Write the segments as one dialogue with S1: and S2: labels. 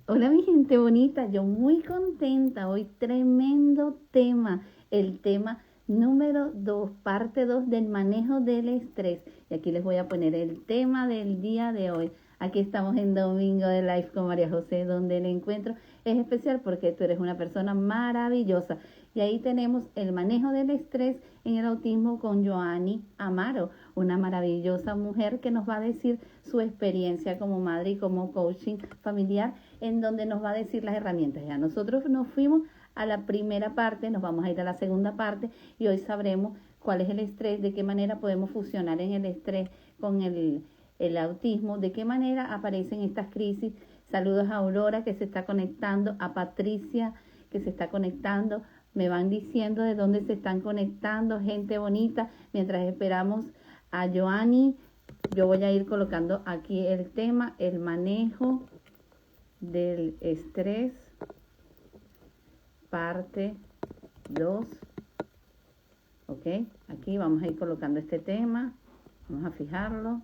S1: Hola mi gente bonita, yo muy contenta, hoy tremendo tema, el tema número 2, parte 2 del manejo del estrés. Y aquí les voy a poner el tema del día de hoy. Aquí estamos en Domingo de Life con María José, donde el encuentro es especial porque tú eres una persona maravillosa. Y ahí tenemos el manejo del estrés en el autismo con Joanny Amaro, una maravillosa mujer que nos va a decir su experiencia como madre y como coaching familiar, en donde nos va a decir las herramientas. Ya nosotros nos fuimos a la primera parte, nos vamos a ir a la segunda parte y hoy sabremos cuál es el estrés, de qué manera podemos fusionar en el estrés con el autismo, de qué manera aparecen estas crisis. Saludos a Aurora que se está conectando, a Patricia que se está conectando. Me van diciendo de dónde se están conectando, gente bonita. Mientras esperamos a Joanny, yo voy a ir colocando aquí el tema, el manejo del estrés, parte 2. Ok, aquí vamos a ir colocando este tema, vamos a fijarlo.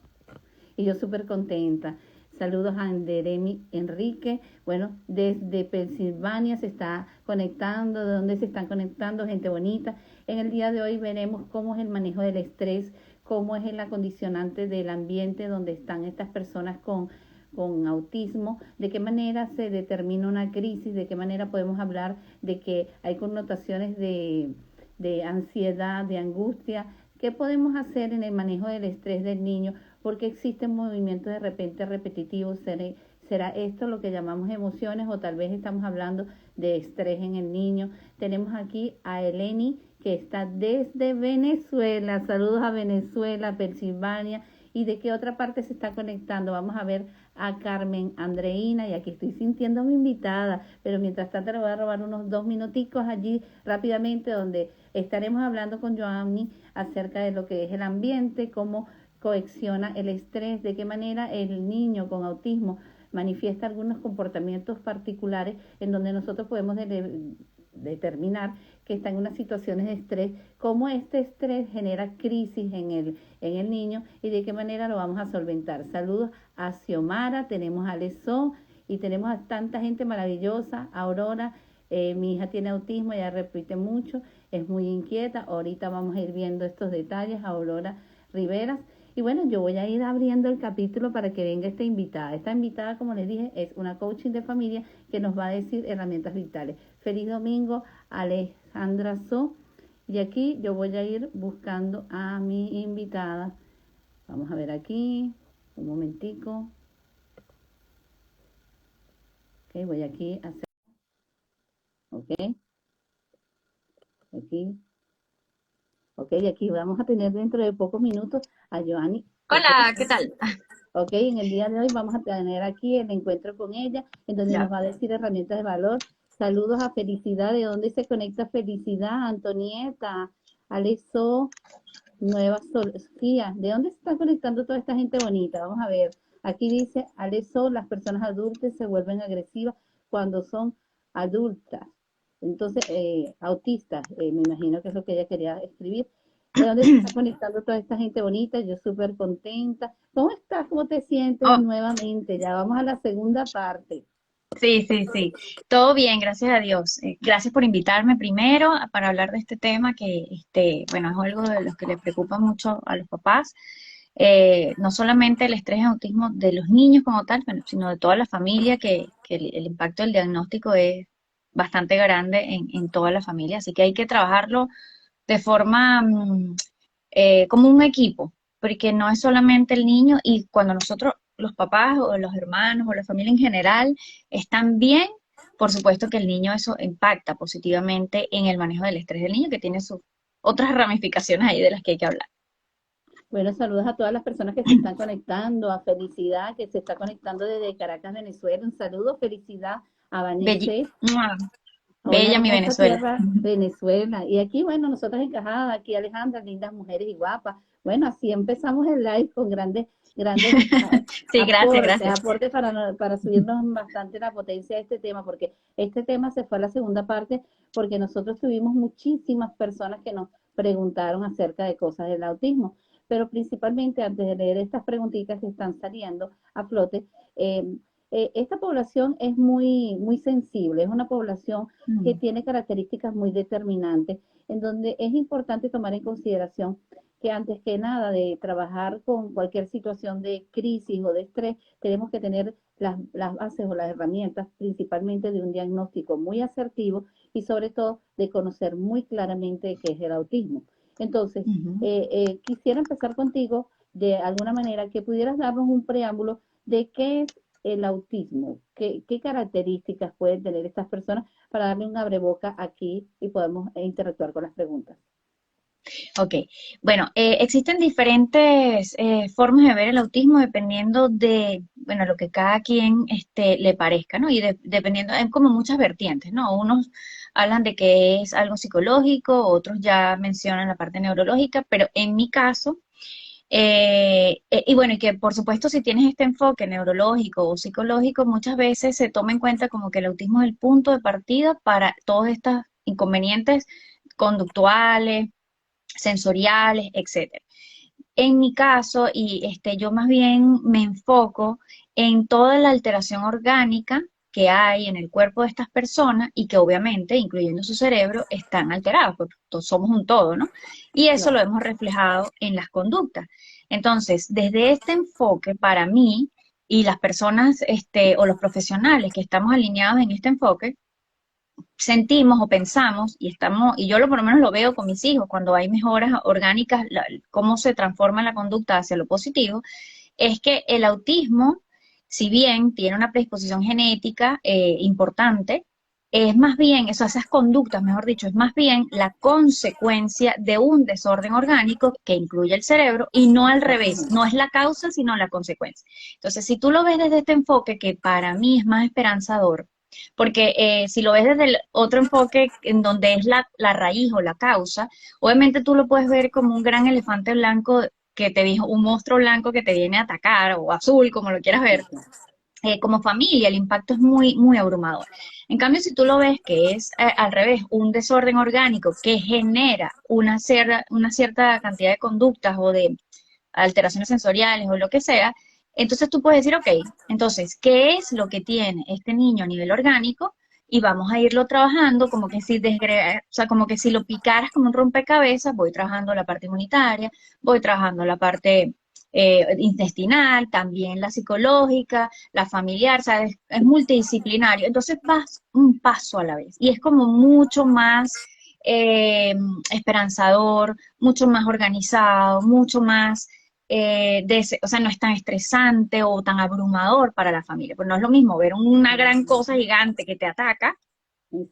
S1: Y yo súper contenta. Saludos a Anderemi Enrique. Bueno, desde Pensilvania se está conectando, de dónde se están conectando, gente bonita. En el día de hoy veremos cómo es el manejo del estrés, cómo es el acondicionante del ambiente donde están estas personas con autismo, de qué manera se determina una crisis, de qué manera podemos hablar de que hay connotaciones de ansiedad, de angustia, qué podemos hacer en el manejo del estrés del niño, porque existen movimientos de repente repetitivos. ¿Será esto lo que llamamos emociones o tal vez estamos hablando de estrés en el niño? Tenemos aquí a Eleni que está desde Venezuela. Saludos a Venezuela, Pensilvania. ¿Y de qué otra parte se está conectando? Vamos a ver a Carmen Andreina, y aquí estoy sintiendo a mi invitada, pero mientras tanto le voy a robar unos 2 minuticos allí rápidamente, donde estaremos hablando con Joanny acerca de lo que es el ambiente, cómo coacciona el estrés, de qué manera el niño con autismo manifiesta algunos comportamientos particulares en donde nosotros podemos determinar que está en unas situaciones de estrés, cómo este estrés genera crisis en el niño y de qué manera lo vamos a solventar. Saludos a Xiomara, tenemos a Lesó y tenemos a tanta gente maravillosa, Aurora. Mi hija tiene autismo, ella repite mucho, es muy inquieta. Ahorita vamos a ir viendo estos detalles, Aurora Riveras. Y bueno, yo voy a ir abriendo el capítulo para que venga esta invitada. Esta invitada, como les dije, es una coaching de familia que nos va a decir herramientas vitales. Feliz domingo, Alejandra So. Y aquí yo voy a ir buscando a mi invitada. Vamos a ver aquí, un momentico. Ok, voy aquí a hacer, ok, aquí, ok, aquí vamos a tener dentro de pocos minutos a Joanny.
S2: Hola, ¿qué tal?
S1: Ok, en el día de hoy vamos a tener aquí el encuentro con ella, en donde nos
S2: Ya.
S1: va a decir herramientas de valor. Saludos a Felicidad, ¿de dónde se conecta Felicidad? Antonieta, Alexo, Nueva Sofía, ¿de dónde se está conectando toda esta gente bonita? Vamos a ver, aquí dice Alexo, las personas adultas se vuelven agresivas cuando son adultas. Entonces, autistas, me imagino que es lo que ella quería escribir. ¿De dónde se está conectando toda esta gente bonita? Yo súper contenta. ¿Cómo estás? ¿Cómo te sientes
S2: Oh,
S1: nuevamente? Ya vamos a la segunda parte.
S2: sí, sí, sí. Todo bien, gracias a Dios. Gracias por invitarme primero para hablar de este tema que, bueno, es algo de los que le preocupa mucho a los papás. No solamente el estrés y autismo de los niños como tal, bueno, sino de toda la familia, que el impacto del diagnóstico es bastante grande en toda la familia. Así que hay que trabajarlo de forma, como un equipo, porque no es solamente el niño y cuando nosotros, los papás o los hermanos o la familia en general, están bien, por supuesto que el niño eso impacta positivamente en el manejo del estrés del niño, que tiene sus otras ramificaciones ahí de las que hay que hablar.
S1: Bueno, saludos a todas las personas que se están conectando, a Felicidad, que se está conectando desde Caracas, Venezuela. Un saludo, Felicidad, a Vanessa,
S2: ¡Mua!
S1: a una
S2: Bella mi
S1: hermosa
S2: Venezuela.
S1: tierra, Venezuela. Y aquí, bueno, nosotras encajadas, aquí Alejandra, lindas mujeres y guapas. Bueno, así empezamos el live con grandes
S2: Sí, gracias, gracias.
S1: aportes para subirnos bastante la potencia de este tema, porque este tema se fue a la segunda parte, porque nosotros tuvimos muchísimas personas que nos preguntaron acerca de cosas del autismo. Pero principalmente, antes de leer estas preguntitas que están saliendo a flote, esta población es muy sensible, es una población que
S2: Mm,
S1: tiene características muy determinantes, en donde es importante tomar en consideración que antes que nada de trabajar con cualquier situación de crisis o de estrés, tenemos que tener las bases o las herramientas principalmente de un diagnóstico muy asertivo y sobre todo de conocer muy claramente qué es el autismo. Entonces,
S2: ujú.
S1: quisiera empezar contigo de alguna manera que pudieras darnos un preámbulo de qué es el autismo, qué características pueden tener estas personas para darle un abreboca aquí y podemos interactuar con las preguntas.
S2: Ok, bueno, existen diferentes formas de ver el autismo dependiendo de, bueno, lo que cada quien le parezca, ¿no? Y dependiendo, hay como muchas vertientes, ¿no? Unos hablan de que es algo psicológico, otros ya mencionan la parte neurológica, pero en mi caso, y bueno, y que por supuesto si tienes este enfoque neurológico o psicológico, muchas veces se toma en cuenta como que el autismo es el punto de partida para todos estos inconvenientes conductuales, sensoriales, etcétera. En mi caso, y yo más bien me enfoco en toda la alteración orgánica que hay en el cuerpo de estas personas y que obviamente, incluyendo su cerebro, están alterados, porque todos somos un todo, ¿no? Y eso lo
S1: Claro.
S2: hemos reflejado en las conductas. Entonces, desde este enfoque, para mí y las personas, o los profesionales que estamos alineados en este enfoque, sentimos o pensamos y estamos, y yo por lo menos lo veo con mis hijos, cuando hay mejoras orgánicas, cómo se transforma la conducta hacia lo positivo, es que el autismo, si bien tiene una predisposición genética importante, es más bien, esas conductas, mejor dicho, es más bien la consecuencia de un desorden orgánico que incluye el cerebro y no al revés,
S1: Exactamente.
S2: no es la causa, sino la consecuencia. Entonces, si tú lo ves desde este enfoque, que para mí es más esperanzador, porque si lo ves desde el otro enfoque en donde es la raíz o la causa, obviamente tú lo puedes ver como un gran elefante blanco que te dijo, un monstruo blanco que te viene a atacar, o azul, como lo quieras ver,
S1: Exacto.
S2: como familia, el impacto es muy, muy abrumador. En cambio, si tú lo ves que es al revés, un desorden orgánico que genera una cierta cantidad de conductas o de alteraciones sensoriales o lo que sea, entonces tú puedes decir, ok, entonces, ¿qué es lo que tiene este niño a nivel orgánico? Y vamos a irlo trabajando como que si o sea, como que si lo picaras como un rompecabezas, voy trabajando la parte inmunitaria, voy trabajando la parte intestinal, también la psicológica, la familiar, ¿sabes? Es multidisciplinario. Entonces vas un paso a la vez y es como mucho más eh, esperanzador, mucho más organizado, mucho más, o sea, no es tan estresante o tan abrumador para la familia. Pues no es lo mismo ver una gran cosa gigante que te ataca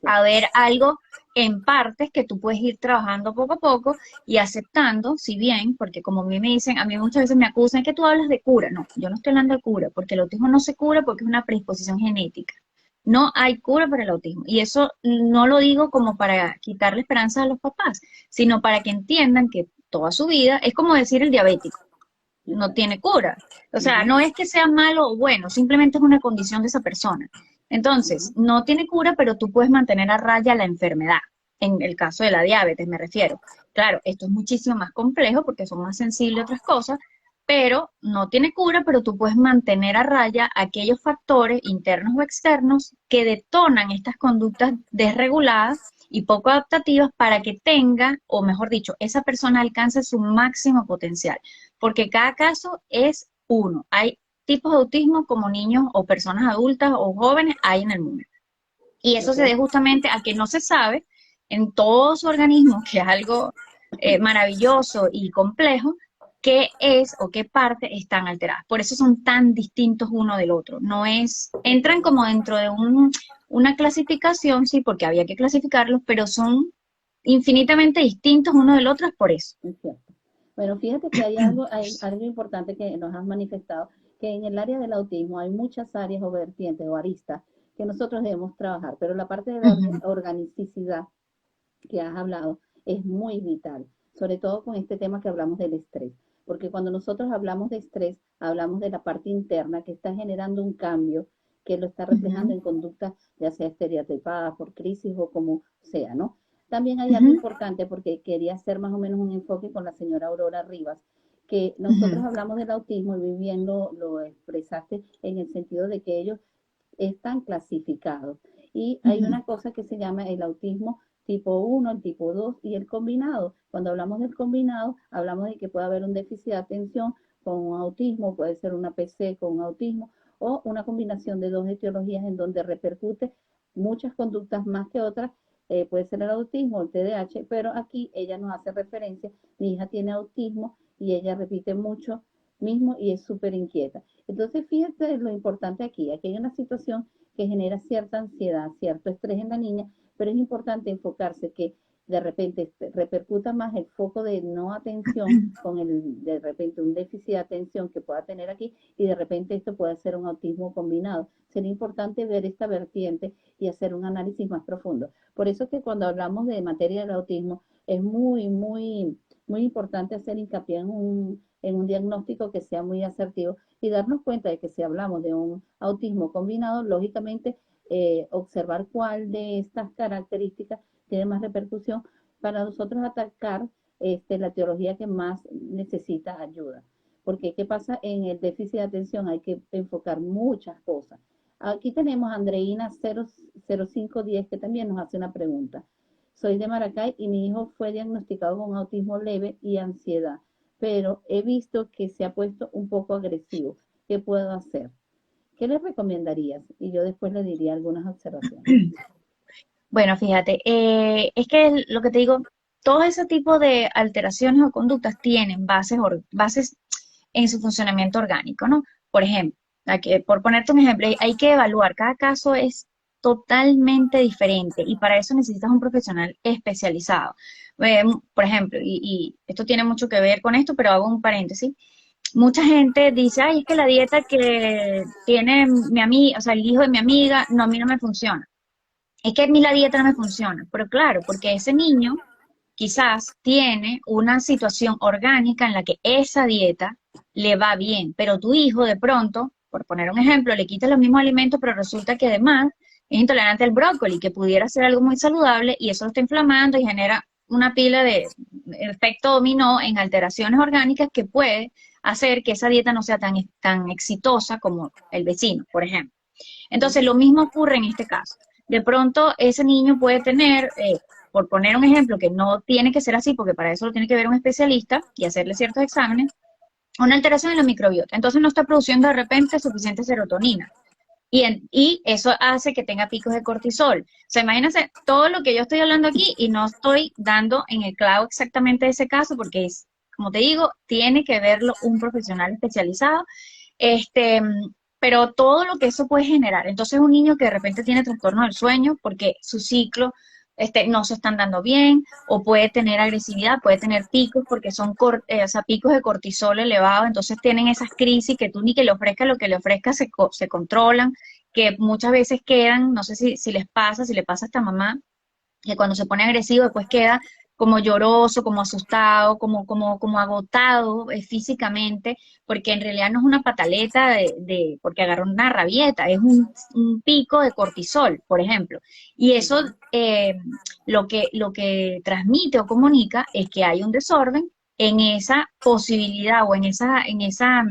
S2: a
S1: Exacto.
S2: ver algo en partes que tú puedes ir trabajando poco a poco y aceptando, si bien, porque como a mí me dicen, a mí muchas veces me acusan que tú hablas de cura. No, yo no estoy hablando de cura, porque el autismo no se cura porque es una predisposición genética. No hay cura para el autismo. Y eso no lo digo como para quitarle esperanza a los papás, sino para que entiendan que toda su vida es como decir el diabético, no
S1: Exacto.
S2: tiene cura. O sea,
S1: Ujú,
S2: no es que sea malo o bueno, simplemente es una condición de esa persona. Entonces,
S1: ujú.
S2: no tiene cura, pero tú puedes mantener a raya la enfermedad. En el caso de la diabetes, me refiero. Claro, esto es muchísimo más complejo porque son más sensibles a otras cosas, pero no tiene cura, pero tú puedes mantener a raya aquellos factores internos o externos que detonan estas conductas desreguladas y poco adaptativas para que tenga, o mejor dicho, esa persona alcance su máximo potencial, porque cada caso es uno. Hay tipos de autismo como niños o personas adultas o jóvenes hay en el mundo. Y eso
S1: Ok.
S2: se debe justamente a que no se sabe en todo su organismo, que es algo maravilloso y complejo, qué es o qué parte están alteradas. Por eso son tan distintos uno del otro. No es, entran como dentro de una clasificación, sí, porque había que clasificarlos, pero son infinitamente distintos uno del otro, es por eso.
S1: Es cierto. Bueno, fíjate que hay algo importante que nos has manifestado, que en el área del autismo hay muchas áreas o vertientes o aristas que nosotros debemos trabajar, pero la parte de la
S2: Ujú,
S1: organicicidad que has hablado es muy vital, sobre todo con este tema que hablamos del estrés, porque cuando nosotros hablamos de estrés, hablamos de la parte interna que está generando un cambio, que lo está reflejando
S2: ujú,
S1: en conductas ya sea estereotipadas por crisis o como sea, ¿no? También hay algo
S2: ujú.
S1: importante porque quería hacer más o menos un enfoque con la señora Aurora Rivas, que nosotros hablamos del autismo y muy bien lo expresaste en el sentido de que ellos están clasificados. Y hay una cosa que se llama el autismo tipo 1, el tipo 2 y el combinado. Cuando hablamos del combinado, hablamos de que puede haber un déficit de atención con un autismo, puede ser una PC con un autismo o una combinación de dos etiologías en donde repercute muchas conductas más que otras. Puede ser el autismo o el TDAH, pero aquí ella nos hace referencia, mi hija tiene autismo y ella repite mucho mismo y es súper inquieta. Entonces, fíjate lo importante aquí. Aquí hay una situación que genera cierta ansiedad, cierto estrés en la niña, pero es importante enfocarse que de repente repercuta más el foco de no atención con de repente un déficit de atención que pueda tener aquí y de repente esto puede ser un autismo combinado. Sería importante ver esta vertiente y hacer un análisis más profundo. Por eso es que cuando hablamos de materia del autismo es muy importante hacer hincapié en un diagnóstico que sea muy asertivo y darnos cuenta de que si hablamos de un autismo combinado, lógicamente observar cuál de estas características tiene más repercusión para nosotros atacar la teología que más necesita ayuda. Porque ¿qué pasa en el déficit de atención? Hay que enfocar muchas cosas. Aquí tenemos a Andreina 0510 que también nos hace una pregunta. Soy de Maracay y mi hijo fue diagnosticado con autismo leve y ansiedad, pero he visto que se ha puesto un poco agresivo. ¿Qué puedo hacer? ¿Qué les recomendarías? Y yo después le diría algunas observaciones.
S2: Bueno, fíjate, es que lo que te digo, todo ese tipo de alteraciones o conductas tienen bases en su funcionamiento orgánico, ¿no? Por ejemplo, por ponerte un ejemplo, hay que evaluar, cada caso es totalmente diferente y para eso necesitas un profesional especializado. Por ejemplo, y esto tiene mucho que ver con esto, pero hago un paréntesis. Mucha gente dice, ay, es que la dieta que tiene mi amiga, o sea, el hijo de mi amiga, no, a mí no me funciona. Es que a mí la dieta no me funciona, pero claro, porque ese niño quizás tiene una situación orgánica en la que esa dieta le va bien, pero tu hijo de pronto, por poner un ejemplo, le quita los mismos alimentos, pero resulta que además es intolerante al brócoli, que pudiera ser algo muy saludable y eso lo está inflamando y genera una pila de efecto dominó en alteraciones orgánicas que puede hacer que esa dieta no sea tan exitosa como el vecino, por ejemplo. Entonces, lo mismo ocurre en este caso. De pronto, ese niño puede tener, por poner un ejemplo, que no tiene que ser así, porque para eso lo tiene que ver un especialista y hacerle ciertos exámenes, una alteración en la microbiota. Entonces, no está produciendo de repente suficiente serotonina. Y eso hace que tenga picos de cortisol. O sea, imagínense todo lo que yo estoy hablando aquí y no estoy dando en el clavo exactamente ese caso, porque es, como te digo, tiene que verlo un profesional especializado. Este, pero todo lo que eso puede generar. Entonces, un niño que de repente tiene trastorno del sueño porque su ciclo no se están dando bien, o puede tener agresividad, puede tener picos porque son o sea, picos de cortisol elevados, entonces tienen esas crisis que tú ni que le ofrezcas lo que le ofrezcas se controlan, que muchas veces quedan, no sé si les pasa, si le pasa a esta mamá, que cuando se pone agresivo después queda como lloroso, como asustado, como agotado físicamente, porque en realidad no es una pataleta porque agarró una rabieta, es un pico de cortisol, por ejemplo. Y eso lo que transmite o comunica es que hay un desorden en esa posibilidad o en esa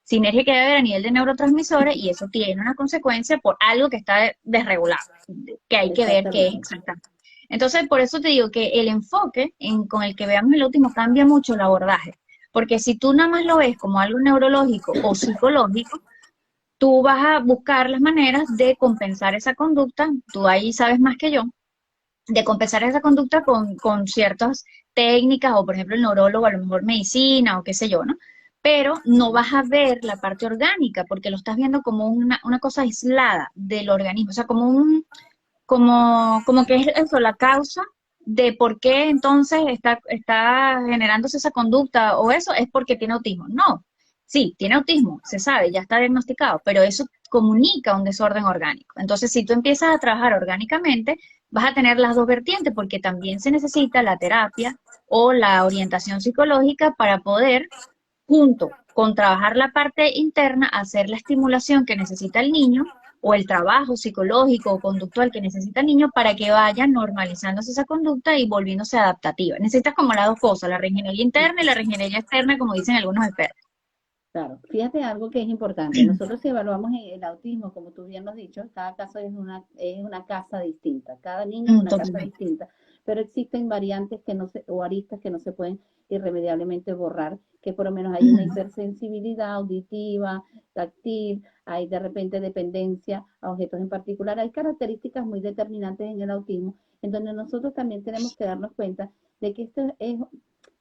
S2: sinergia que debe haber a nivel de neurotransmisores y eso tiene una consecuencia por algo que está desregulado, que hay que ver qué es exactamente. Entonces, por eso te digo que el enfoque con el que veamos el autismo cambia mucho el abordaje, porque si tú nada más lo ves como algo neurológico o psicológico, tú vas a buscar las maneras de compensar esa conducta, tú ahí sabes más que yo, de compensar esa conducta con ciertas técnicas o, por ejemplo, el neurólogo, a lo mejor medicina o qué sé yo, ¿no? Pero no vas a ver la parte orgánica porque lo estás viendo como una cosa aislada del organismo, o sea, como que es eso, la causa de por qué entonces está generándose esa conducta o eso es porque tiene autismo. No, sí, tiene autismo, se sabe, ya está diagnosticado, pero eso comunica un desorden orgánico. Entonces, si tú empiezas a trabajar orgánicamente, vas a tener las dos vertientes porque también se necesita la terapia o la orientación psicológica para poder, junto con trabajar la parte interna, hacer la estimulación que necesita el niño o el trabajo psicológico o conductual que necesita el niño para que vaya normalizándose esa conducta y volviéndose adaptativa. Necesitas como las dos cosas, la reingeniería interna y la reingeniería externa, como dicen algunos expertos.
S1: Claro, fíjate algo que es importante. Nosotros si evaluamos el autismo, como tú bien lo has dicho, cada caso es una casa distinta, cada niño es una casa
S2: Totalmente.
S1: distinta, pero existen variantes que no se, o aristas que no se pueden irremediablemente borrar, que por lo menos hay una
S2: Ujú,
S1: hipersensibilidad auditiva, táctil, hay de repente dependencia a objetos en particular, hay características muy determinantes en el autismo, en donde nosotros también tenemos que darnos cuenta de que esto es,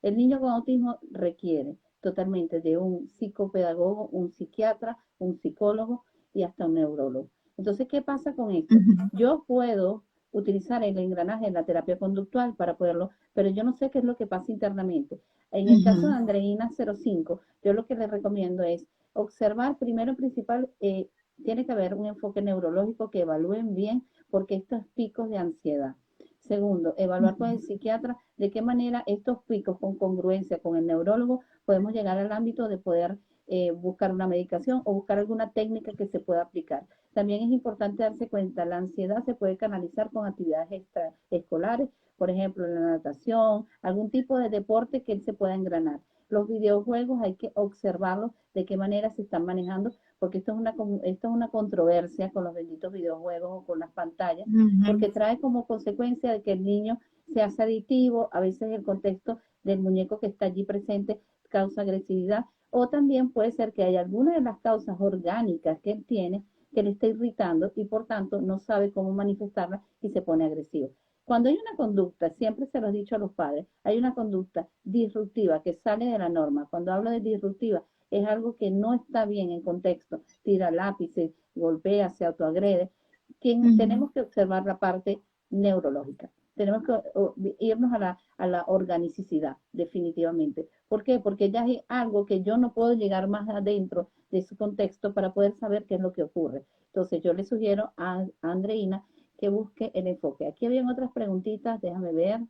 S1: el niño con autismo requiere totalmente de un psicopedagogo, un psiquiatra, un psicólogo y hasta un neurólogo. Entonces, ¿qué pasa con esto?
S2: ujú,
S1: Yo puedo utilizar el engranaje de la terapia conductual para poderlo, pero yo no sé qué es lo que pasa internamente. En el caso de
S2: ujú,
S1: Andreina 05, yo lo que le recomiendo es observar, primero principal, tiene que haber un enfoque neurológico que evalúen bien porque estos picos de ansiedad. Segundo, evaluar con el
S2: ujú,
S1: psiquiatra de qué manera estos picos con congruencia con el neurólogo podemos llegar al ámbito de poder buscar una medicación o buscar alguna técnica que se pueda aplicar. También es importante darse cuenta, la ansiedad se puede canalizar con actividades extraescolares, por ejemplo, la natación, algún tipo de deporte que él se pueda engranar. Los videojuegos hay que observarlos de qué manera se están manejando, porque esto es una controversia con los benditos videojuegos o con las pantallas,
S2: ujú,
S1: porque trae como consecuencia de que el niño se hace adictivo, a veces el contexto del muñeco que está allí presente causa agresividad, o también puede ser que haya alguna de las causas orgánicas que él tiene que le está irritando y por tanto no sabe cómo manifestarla y se pone agresivo. Cuando hay una conducta, siempre se lo he dicho a los padres, hay una conducta disruptiva que sale de la norma. Cuando hablo de disruptiva, es algo que no está bien en contexto, tira lápices, golpea, se autoagrede.
S2: ujú,
S1: Tenemos que observar la parte neurológica. Tenemos que irnos a la organicidad, definitivamente. ¿Por qué? Porque ya es algo que yo no puedo llegar más adentro de su contexto para poder saber qué es lo que ocurre. Entonces yo le sugiero a Andreina que busque el enfoque. Aquí habían otras preguntitas, déjame ver.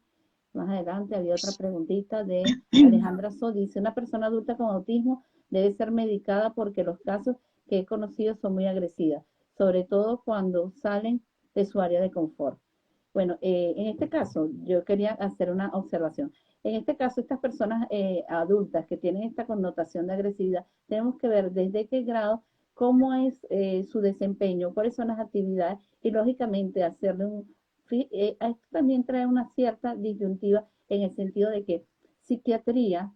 S1: Más adelante había otra preguntita de Alejandra So. Dice, una persona adulta con autismo debe ser medicada porque los casos que he conocido son muy agresivas, sobre todo cuando salen de su área de confort. Bueno, en este caso, yo quería hacer una observación. En este caso, estas personas adultas que tienen esta connotación de agresividad, tenemos que ver desde qué grado, cómo es su desempeño, cuáles son las actividades y, lógicamente, hacerle un... Esto también trae una cierta disyuntiva en el sentido de que psiquiatría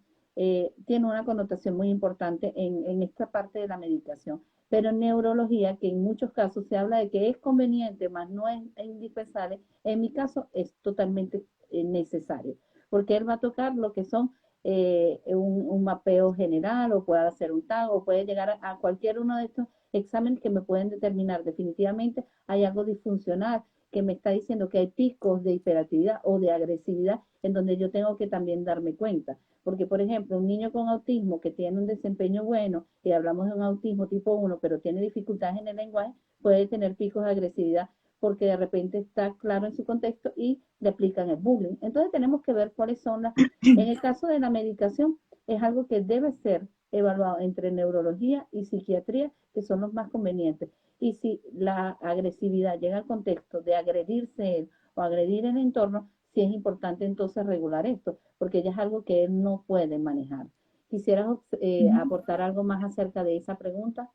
S1: tiene una connotación muy importante en esta parte de la medicación, pero en neurología, que en muchos casos se habla de que es conveniente, más no es indispensable, en mi caso es totalmente necesario, porque él va a tocar lo que son un mapeo general o puede hacer un tag o puede llegar a cualquier uno de estos exámenes que me pueden determinar definitivamente hay algo disfuncional que me está diciendo que hay picos de hiperactividad o de agresividad en donde yo tengo que también darme cuenta. Porque, por ejemplo, un niño con autismo que tiene un desempeño bueno, y hablamos de un autismo tipo 1, pero tiene dificultades en el lenguaje, puede tener picos de agresividad porque de repente está claro en su contexto y le aplican el bullying. Entonces tenemos que ver cuáles son las... En el caso de la medicación, es algo que debe ser evaluado entre neurología y psiquiatría, que son los más convenientes. Y si la agresividad llega al contexto de agredirse él o agredir el entorno, sí es importante entonces regular esto, porque ya es algo que él no puede manejar. ¿Quisieras
S2: ujú.
S1: aportar algo más acerca de esa pregunta?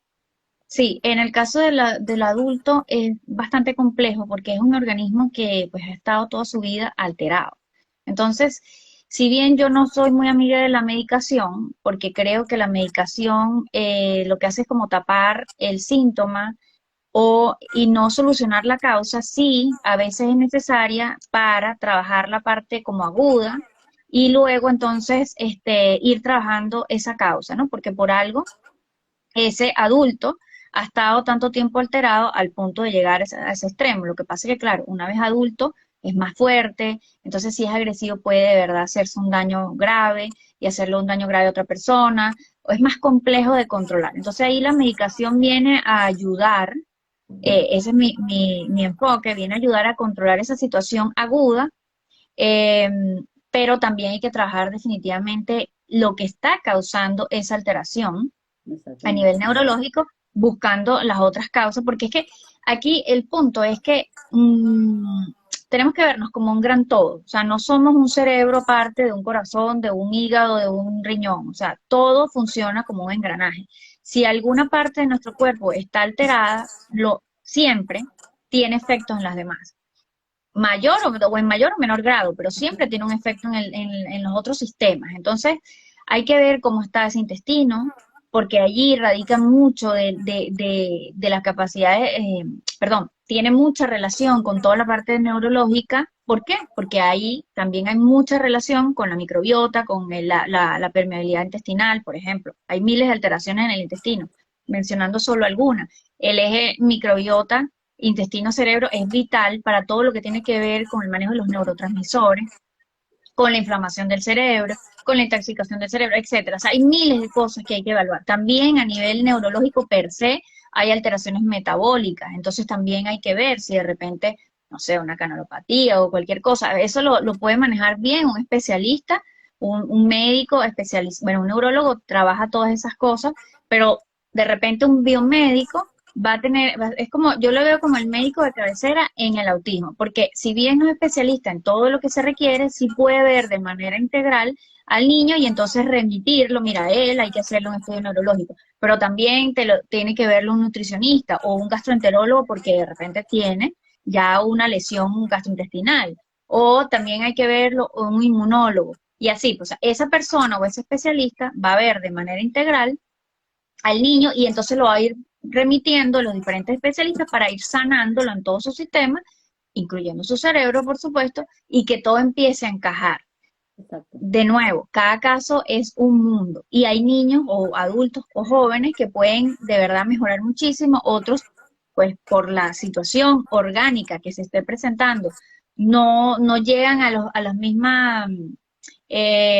S2: Sí, en el caso de del adulto es bastante complejo porque es un organismo que pues ha estado toda su vida alterado. Entonces, si bien yo no soy muy amiga de la medicación, porque creo que la medicación lo que hace es como tapar el síntoma y no solucionar la causa, sí, a veces es necesaria para trabajar la parte como aguda y luego entonces ir trabajando esa causa, ¿no? Porque por algo ese adulto ha estado tanto tiempo alterado al punto de llegar a ese extremo. Lo que pasa es que, claro, una vez adulto es más fuerte, entonces si es agresivo puede de verdad hacerse un daño grave y hacerle un daño grave a otra persona, o es más complejo de controlar. Entonces ahí la medicación viene a ayudar, ese es mi enfoque, viene a ayudar a controlar esa situación aguda, eh, pero también hay que trabajar definitivamente lo que está causando esa alteración a nivel
S1: Exactamente.
S2: neurológico buscando las otras causas, porque es que aquí el punto es que tenemos que vernos como un gran todo, o sea, no somos un cerebro aparte de un corazón, de un hígado, de un riñón, o sea, todo funciona como un engranaje. Si alguna parte de nuestro cuerpo está alterada, lo siempre tiene efectos en las demás mayor o en mayor o menor grado, pero siempre tiene un efecto en los otros sistemas. Entonces, hay que ver cómo está ese intestino, porque allí radica mucho de las capacidades, perdón, tiene mucha relación con toda la parte neurológica. ¿Por qué? Porque ahí también hay mucha relación con la microbiota, con la permeabilidad intestinal, por ejemplo. Hay miles de alteraciones en el intestino, mencionando solo algunas. El eje microbiota intestino-cerebro es vital para todo lo que tiene que ver con el manejo de los neurotransmisores, con la inflamación del cerebro, con la intoxicación del cerebro, etcétera. O sea, hay miles de cosas que hay que evaluar. También a nivel neurológico per se hay alteraciones metabólicas, entonces también hay que ver si de repente, no sé, una canalopatía o cualquier cosa, eso lo puede manejar bien un especialista, un médico especialista, bueno, un neurólogo trabaja todas esas cosas, pero de repente un biomédico va a tener, es como, yo lo veo como el médico de cabecera en el autismo, porque si bien no es especialista en todo lo que se requiere, sí puede ver de manera integral al niño y entonces remitirlo, mira, a él hay que hacerle un estudio neurológico, pero también tiene que verlo un nutricionista o un gastroenterólogo porque de repente tiene ya una lesión gastrointestinal, o también hay que verlo un inmunólogo, y así, pues esa persona o ese especialista va a ver de manera integral al niño y entonces lo va a ir remitiendo a los diferentes especialistas para ir sanándolo en todo su sistema, incluyendo su cerebro, por supuesto, y que todo empiece a encajar.
S1: Exacto.
S2: De nuevo, cada caso es un mundo y hay niños o adultos o jóvenes que pueden de verdad mejorar muchísimo, otros pues por la situación orgánica que se esté presentando no llegan a las mismas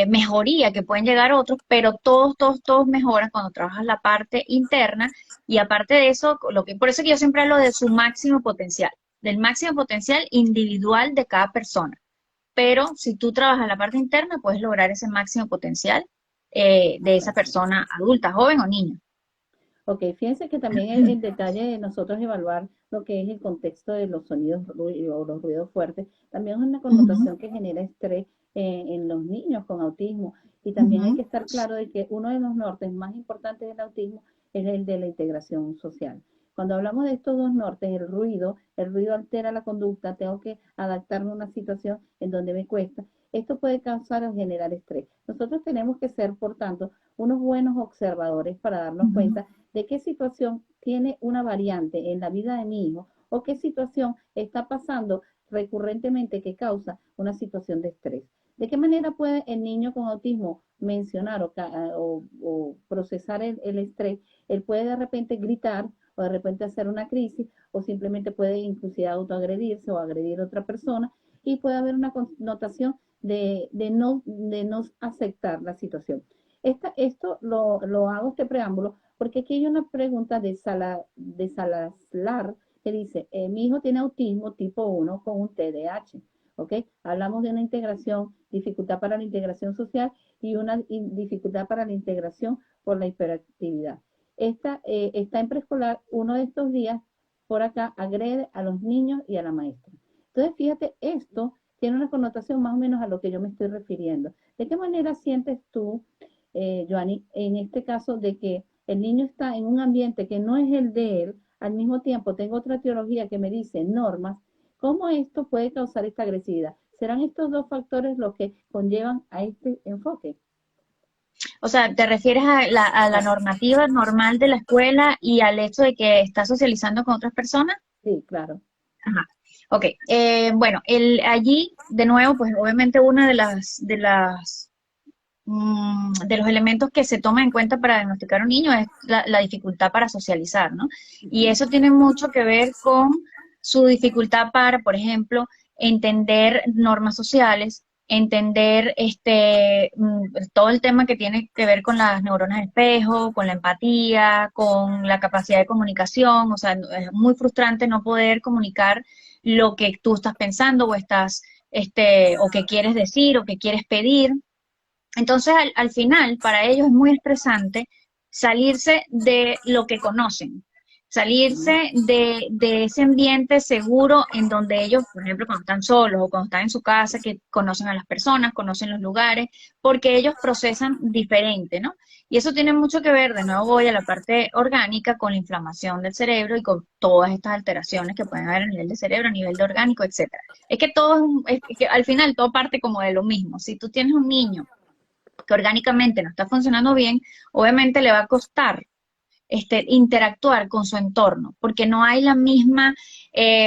S2: mejoría que pueden llegar otros, pero todos mejoran cuando trabajas la parte interna y aparte de eso, por eso que yo siempre hablo de su máximo potencial, del máximo potencial individual de cada persona. Pero si tú trabajas la parte interna, puedes lograr ese máximo potencial de esa
S1: Exacto.
S2: persona adulta, joven o niño.
S1: Ok, fíjense que también el detalle de nosotros evaluar lo que es el contexto de los sonidos o los ruidos fuertes, también es una
S2: Ujú,
S1: connotación que genera estrés en los niños con autismo. Y también hay
S2: ujú,
S1: que estar claro de que uno de los nortes más importantes del autismo es el de la integración social. Cuando hablamos de estos dos nortes, el ruido altera la conducta, tengo que adaptarme a una situación en donde me cuesta. Esto puede causar o generar estrés. Nosotros tenemos que ser, por tanto, unos buenos observadores para darnos
S2: ujú.
S1: cuenta de qué situación tiene una variante en la vida de mi hijo o qué situación está pasando recurrentemente que causa una situación de estrés. ¿De qué manera puede el niño con autismo mencionar o procesar el estrés? Él puede de repente gritar o de repente hacer una crisis o simplemente puede inclusive autoagredirse o agredir a otra persona y puede haber una connotación de no aceptar la situación. Esto lo hago este preámbulo porque aquí hay una pregunta de Salazar que dice, mi hijo tiene autismo tipo 1 con un TDAH, ¿ok? Hablamos de una integración, dificultad para la integración social y una dificultad para la integración por la hiperactividad. Está en preescolar, uno de estos días por acá agrede a los niños y a la maestra. Entonces, fíjate, esto tiene una connotación más o menos a lo que yo me estoy refiriendo. ¿De qué manera sientes tú, Joanny, en este caso de que el niño está en un ambiente que no es el de él, al mismo tiempo tengo otra teología que me dice normas, ¿cómo esto puede causar esta agresividad? ¿Serán estos dos factores los que conllevan a este enfoque?
S2: O sea, ¿te refieres a la normativa normal de la escuela y al hecho de que está socializando con otras personas?
S1: Sí, claro.
S2: Ajá. Ok, bueno, allí, de nuevo, pues obviamente una de los elementos que se toma en cuenta para diagnosticar a un niño es la dificultad para socializar, ¿no?
S1: Uh
S2: Y
S1: -huh.
S2: eso tiene mucho que ver con su dificultad para, por ejemplo, entender normas sociales, entender todo el tema que tiene que ver con las neuronas espejo, con la empatía, con la capacidad de comunicación. O sea, es muy frustrante no poder comunicar lo que tú estás pensando o o que quieres decir o que quieres pedir. Entonces, al final, para ellos es muy estresante salirse de lo que conocen. salirse de ese ambiente seguro en donde ellos, por ejemplo, cuando están solos o cuando están en su casa, que conocen a las personas, conocen los lugares, porque ellos procesan diferente, ¿no? Y eso tiene mucho que ver, de nuevo voy a la parte orgánica, con la inflamación del cerebro y con todas estas alteraciones que pueden haber a nivel de cerebro, a nivel de orgánico, etcétera. Es que todo es que al final todo parte como de lo mismo. Si tú tienes un niño que orgánicamente no está funcionando bien, obviamente le va a costar interactuar con su entorno, porque no hay la misma,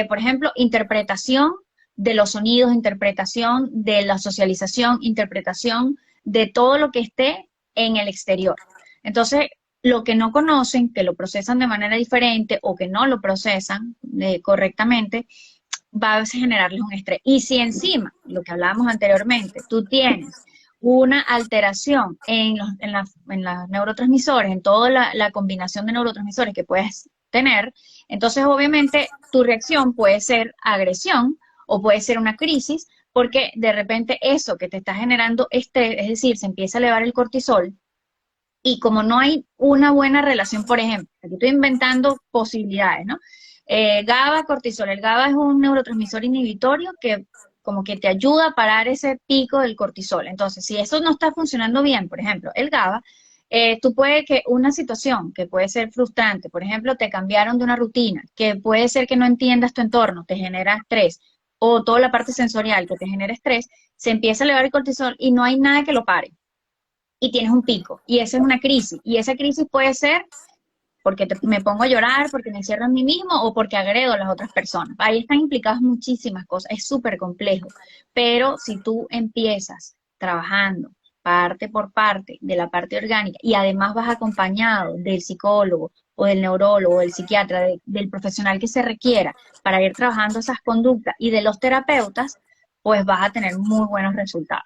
S2: por ejemplo, interpretación de los sonidos, interpretación de la socialización, interpretación de todo lo que esté en el exterior. Entonces, lo que no conocen, que lo procesan de manera diferente o que no lo procesan correctamente, va a generarles un estrés. Y si encima, lo que hablábamos anteriormente, tú tienes una alteración en los neurotransmisores, en toda la combinación de neurotransmisores que puedes tener, entonces obviamente tu reacción puede ser agresión o puede ser una crisis, porque de repente eso que te está generando estrés, es decir, se empieza a elevar el cortisol, y como no hay una buena relación, por ejemplo, aquí estoy inventando posibilidades, ¿no? GABA, cortisol. El GABA es un neurotransmisor inhibitorio que como que te ayuda a parar ese pico del cortisol. Entonces, si eso no está funcionando bien, por ejemplo, el GABA, tú puedes que una situación que puede ser frustrante, por ejemplo, te cambiaron de una rutina, que puede ser que no entiendas tu entorno, te genera estrés, o toda la parte sensorial que te genera estrés, se empieza a elevar el cortisol y no hay nada que lo pare y tienes un pico. Y esa es una crisis. Y esa crisis puede ser porque me pongo a llorar, porque me encierro en mí mismo o porque agredo a las otras personas. Ahí están implicadas muchísimas cosas. Es súper complejo. Pero si tú empiezas trabajando parte por parte de la parte orgánica y además vas acompañado del psicólogo o del neurólogo o del psiquiatra, del profesional que se requiera para ir trabajando esas conductas y de los terapeutas, pues vas a tener muy buenos resultados.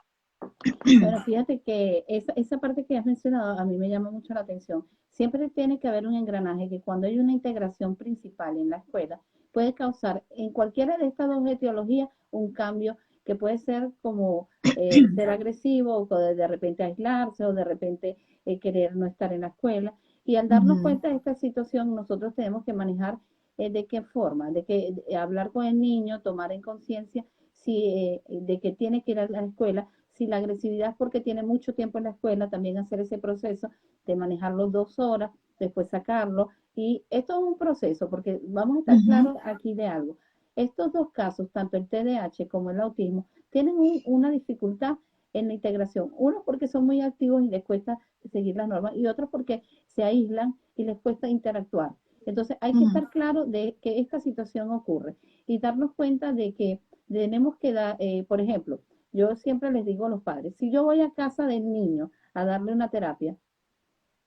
S1: Bueno, fíjate que esa parte que has mencionado a mí me llama mucho la atención. Siempre tiene que haber un engranaje que cuando hay una integración principal en la escuela puede causar en cualquiera de estas dos etiologías un cambio que puede ser como ser agresivo o de repente aislarse o de repente querer no estar en la escuela. Y al darnos
S2: Ujú,
S1: cuenta de esta situación, nosotros tenemos que manejar de qué forma, de que hablar con el niño, tomar en conciencia si, de que tiene que ir a la escuela. Si la agresividad es porque tiene mucho tiempo en la escuela, también hacer ese proceso de manejarlo 2 horas, después sacarlo. Y esto es un proceso, porque vamos a estar
S2: ujú,
S1: claros aquí de algo. Estos dos casos, tanto el TDAH como el autismo, tienen una dificultad en la integración. Uno porque son muy activos y les cuesta seguir las normas, y otros porque se aíslan y les cuesta interactuar. Entonces hay que
S2: ujú,
S1: estar claro de que esta situación ocurre y darnos cuenta de que tenemos que dar, por ejemplo, yo siempre les digo a los padres, si yo voy a casa del niño a darle una terapia,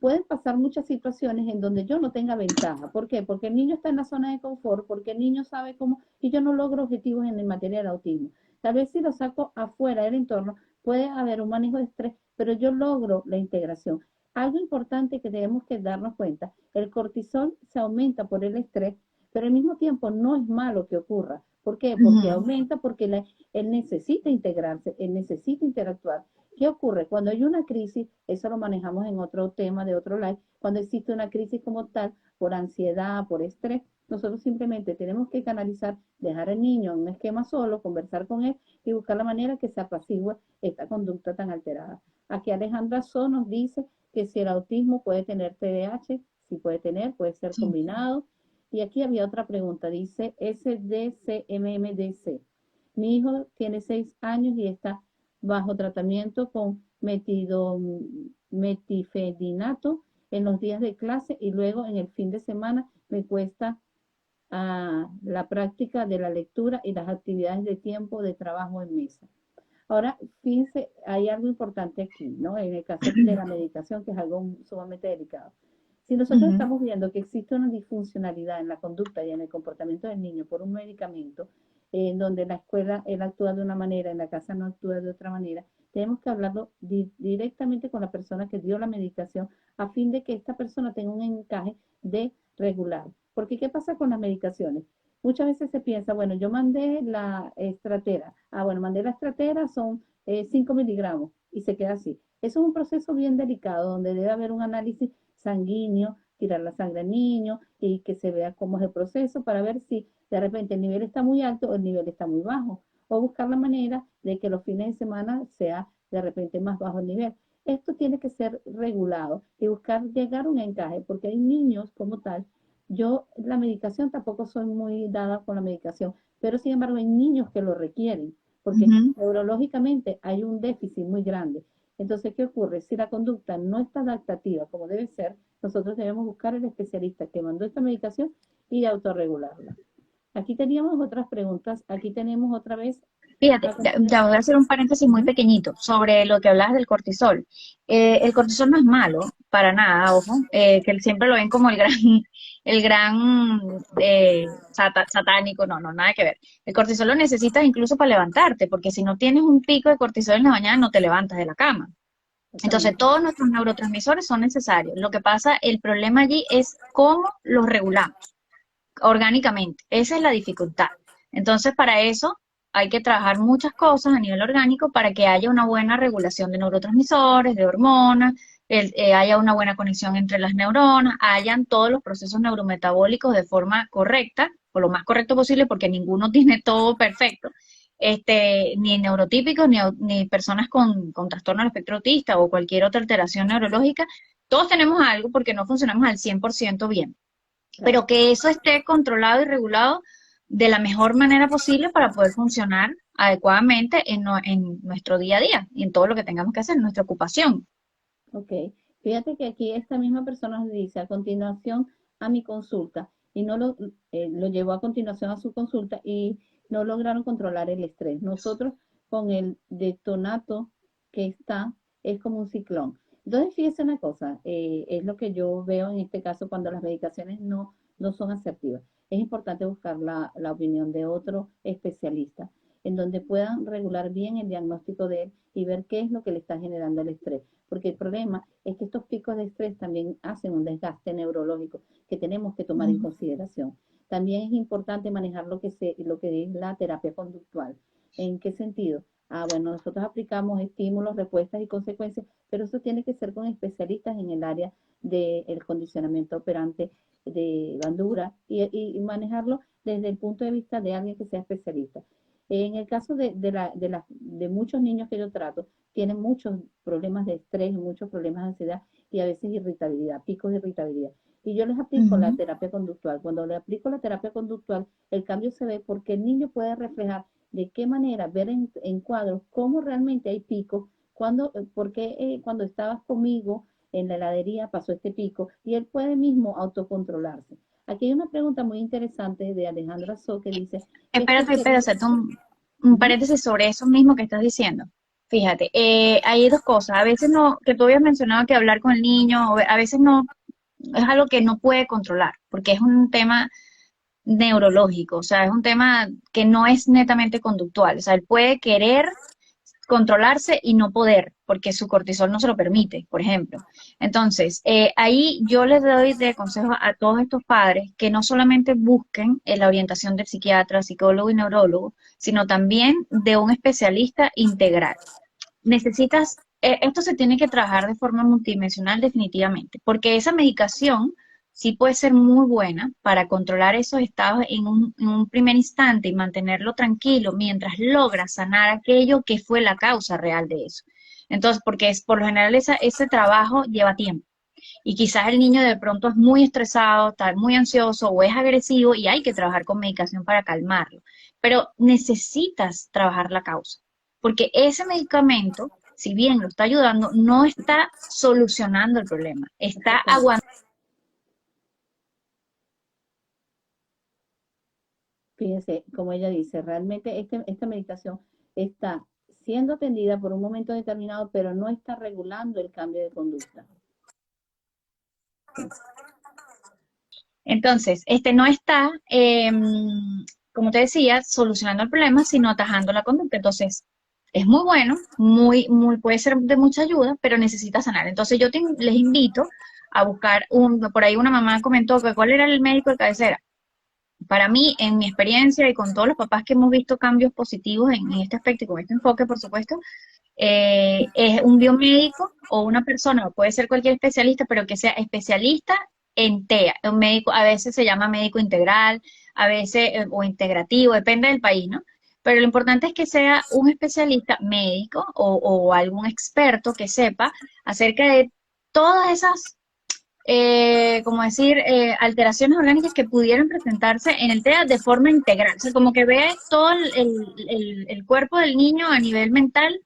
S1: pueden pasar muchas situaciones en donde yo no tenga ventaja. ¿Por qué? Porque el niño está en la zona de confort, porque el niño sabe cómo, y yo no logro objetivos en el materia del autismo. Tal vez si lo saco afuera del entorno, puede haber un manejo de estrés, pero yo logro la integración. Algo importante que tenemos que darnos cuenta, el cortisol se aumenta por el estrés, pero al mismo tiempo no es malo que ocurra. ¿Por qué? Porque
S2: ujú.
S1: aumenta, porque él necesita integrarse, él necesita interactuar. ¿Qué ocurre? Cuando hay una crisis, eso lo manejamos en otro tema de otro live, cuando existe una crisis como tal, por ansiedad, por estrés, nosotros simplemente tenemos que canalizar, dejar al niño en un esquema solo, conversar con él y buscar la manera que se apacigüe esta conducta tan alterada. Aquí Alejandra So nos dice que si el autismo puede tener TDAH, si puede tener, puede ser
S2: Sí.
S1: combinado. Y aquí había otra pregunta, dice SDCMMDC. Mi hijo tiene 6 años y está bajo tratamiento con metifedinato en los días de clase y luego en el fin de semana me cuesta la práctica de la lectura y las actividades de tiempo de trabajo en mesa. Ahora, fíjense, hay algo importante aquí, ¿no? En el caso de la medicación, que es algo sumamente delicado. Si nosotros
S2: Ujú,
S1: estamos viendo que existe una disfuncionalidad en la conducta y en el comportamiento del niño por un medicamento, en donde en la escuela él actúa de una manera, en la casa no actúa de otra manera, tenemos que hablarlo directamente con la persona que dio la medicación a fin de que esta persona tenga un encaje de regular. Porque ¿qué pasa con las medicaciones? Muchas veces se piensa, bueno, yo mandé la estratera. Ah, bueno, mandé la estratera, son 5 miligramos y se queda así. Eso es un proceso bien delicado donde debe haber un análisis sanguíneo tirar la sangre al niño y que se vea cómo es el proceso para ver si de repente el nivel está muy alto o el nivel está muy bajo. O buscar la manera de que los fines de semana sea de repente más bajo el nivel. Esto tiene que ser regulado y buscar llegar a un encaje, porque hay niños como tal. Yo, la medicación tampoco soy muy dada con la medicación, pero sin embargo hay niños que lo requieren, porque
S2: Ujú.
S1: neurológicamente hay un déficit muy grande. Entonces, ¿qué ocurre? Si la conducta no está adaptativa como debe ser, nosotros debemos buscar el especialista que mandó esta medicación y autorregularla. Aquí teníamos otras preguntas. Aquí tenemos otra vez
S2: Fíjate,
S1: a
S2: ya voy a
S1: continuación.
S2: hacer un paréntesis muy
S1: Ujú.
S2: pequeñito sobre lo que hablabas del cortisol. El cortisol no es malo, para nada, ojo, que siempre lo ven como el gran satánico, no, no, nada que ver. El cortisol lo necesitas incluso para levantarte, porque si no tienes un pico de cortisol en la mañana no te levantas de la cama. Entonces,
S1: Exactamente.
S2: todos nuestros neurotransmisores son necesarios. Lo que pasa, el problema allí es cómo los regulamos orgánicamente. Esa es la dificultad. Entonces, para eso hay que trabajar muchas cosas a nivel orgánico para que haya una buena regulación de neurotransmisores, de hormonas, haya una buena conexión entre las neuronas, hayan todos los procesos neurometabólicos de forma correcta, o lo más correcto posible, porque ninguno tiene todo perfecto. Ni neurotípicos, ni personas con trastorno del espectro autista o cualquier otra alteración neurológica, todos tenemos algo porque no funcionamos al 100% bien,
S1: Claro.
S2: pero que eso esté controlado y regulado de la mejor manera posible para poder funcionar adecuadamente en nuestro día a día y en todo lo que tengamos que hacer, en nuestra ocupación.
S1: Ok. Fíjate que aquí esta misma persona nos dice a continuación a mi consulta y no lo llevó a continuación a su consulta y no lograron controlar el estrés. Nosotros con el detonato que está es como un ciclón. Entonces, fíjese una cosa, es lo que yo veo en este caso cuando las medicaciones no son asertivas. Es importante buscar la opinión de otro especialista en donde puedan regular bien el diagnóstico de él y ver qué es lo que le está generando el estrés. Porque el problema es que estos picos de estrés también hacen un desgaste neurológico que tenemos que tomar en consideración. También es importante manejar lo que es la terapia conductual. ¿En qué sentido? Bueno, nosotros aplicamos estímulos, respuestas y consecuencias, pero eso tiene que ser con especialistas en el área del condicionamiento operante de bandura y manejarlo desde el punto de vista de alguien que sea especialista. En el caso de muchos niños que yo trato, tienen muchos problemas de estrés, muchos problemas de ansiedad y a veces irritabilidad, picos de irritabilidad. Y yo les aplico la
S2: Ujú.
S1: terapia conductual. Cuando le aplico la terapia conductual, el cambio se ve porque el niño puede reflejar de qué manera, ver en cuadros cómo realmente hay picos, por qué cuando estabas conmigo en la heladería pasó este pico y él puede mismo autocontrolarse. Aquí hay una pregunta muy interesante de Alejandra So que dice, ¿qué
S2: Espérate,
S1: especialista?
S2: hacerte un
S1: Ujú.
S2: paréntesis sobre eso mismo que estás diciendo. Fíjate, hay dos cosas. A veces no, que tú habías mencionado que hablar con el niño, a veces no, es algo que no puede controlar, porque es un tema neurológico, o sea, es un tema que no es netamente conductual, o sea, él puede querer controlarse y no poder, porque su cortisol no se lo permite, por ejemplo. Entonces, ahí yo les doy de consejo a todos estos padres que no solamente busquen la orientación del psiquiatra, psicólogo y neurólogo, sino también de un especialista integral. Esto se tiene que trabajar de forma multidimensional definitivamente, porque esa medicación sí puede ser muy buena para controlar esos estados en un primer instante y mantenerlo tranquilo mientras logra sanar aquello que fue la causa real de eso. Entonces, porque por lo general ese trabajo lleva tiempo y quizás el niño de pronto es muy estresado, está muy ansioso o es agresivo y hay que trabajar con medicación para calmarlo. Pero necesitas trabajar la causa, porque ese medicamento, si bien lo está ayudando, no está solucionando el problema, está
S1: Exactamente.
S2: aguantando.
S1: Fíjense, como ella dice, realmente esta meditación está siendo atendida por un momento determinado, pero no está regulando el cambio de conducta. Sí.
S2: Entonces, no está, como te decía, solucionando el problema, sino atajando la conducta. Entonces, es muy bueno, puede ser de mucha ayuda, pero necesita sanar. Entonces, les invito a buscar por ahí una mamá comentó que cuál era el médico de cabecera. Para mí, en mi experiencia y con todos los papás que hemos visto cambios positivos en este aspecto y con este enfoque, por supuesto, es un biomédico o una persona, o puede ser cualquier especialista, pero que sea especialista en TEA, un médico, a veces se llama médico integral, a veces, o integrativo, depende del país, ¿no? Pero lo importante es que sea un especialista médico o algún experto que sepa acerca de todas esas, como decir, alteraciones orgánicas que pudieran presentarse en el TEA de forma integral. O sea, como que ve todo el cuerpo del niño a nivel mental,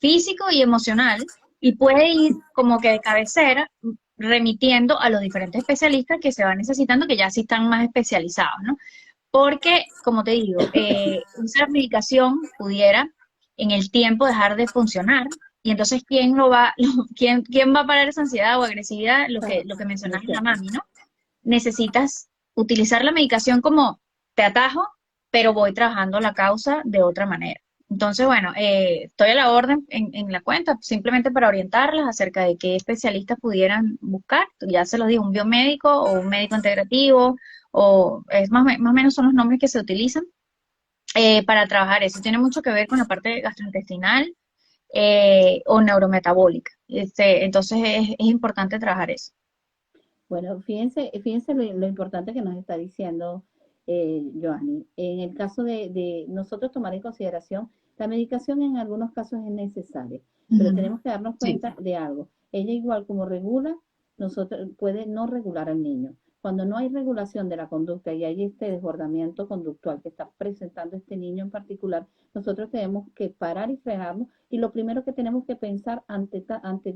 S2: físico y emocional, y puede ir como que de cabecera remitiendo a los diferentes especialistas que se van necesitando, que ya sí están más especializados, ¿no? Porque, como te digo, esa medicación pudiera en el tiempo dejar de funcionar y entonces ¿quién lo va, quién va a parar esa ansiedad o agresividad? Lo que mencionaba la mami, ¿no? Necesitas utilizar la medicación como te atajo, pero voy trabajando la causa de otra manera. Entonces, bueno, estoy a la orden en la cuenta, simplemente para orientarlas acerca de qué especialistas pudieran buscar. Ya se los digo, un biomédico o un médico integrativo, o es más o menos son los nombres que se utilizan para trabajar eso. Tiene mucho que ver con la parte gastrointestinal o neurometabólica. Entonces es importante trabajar eso.
S1: Bueno, fíjense lo importante que nos está diciendo Joanny. En el caso de nosotros tomar en consideración, la medicación en algunos casos es necesaria, pero
S2: Ujú.
S1: tenemos que darnos
S2: Sí.
S1: cuenta de algo. Ella igual como regula, nosotros puede no regular al niño. Cuando no hay regulación de la conducta y hay este desbordamiento conductual que está presentando este niño en particular, nosotros tenemos que parar y frenarnos y lo primero que tenemos que pensar ante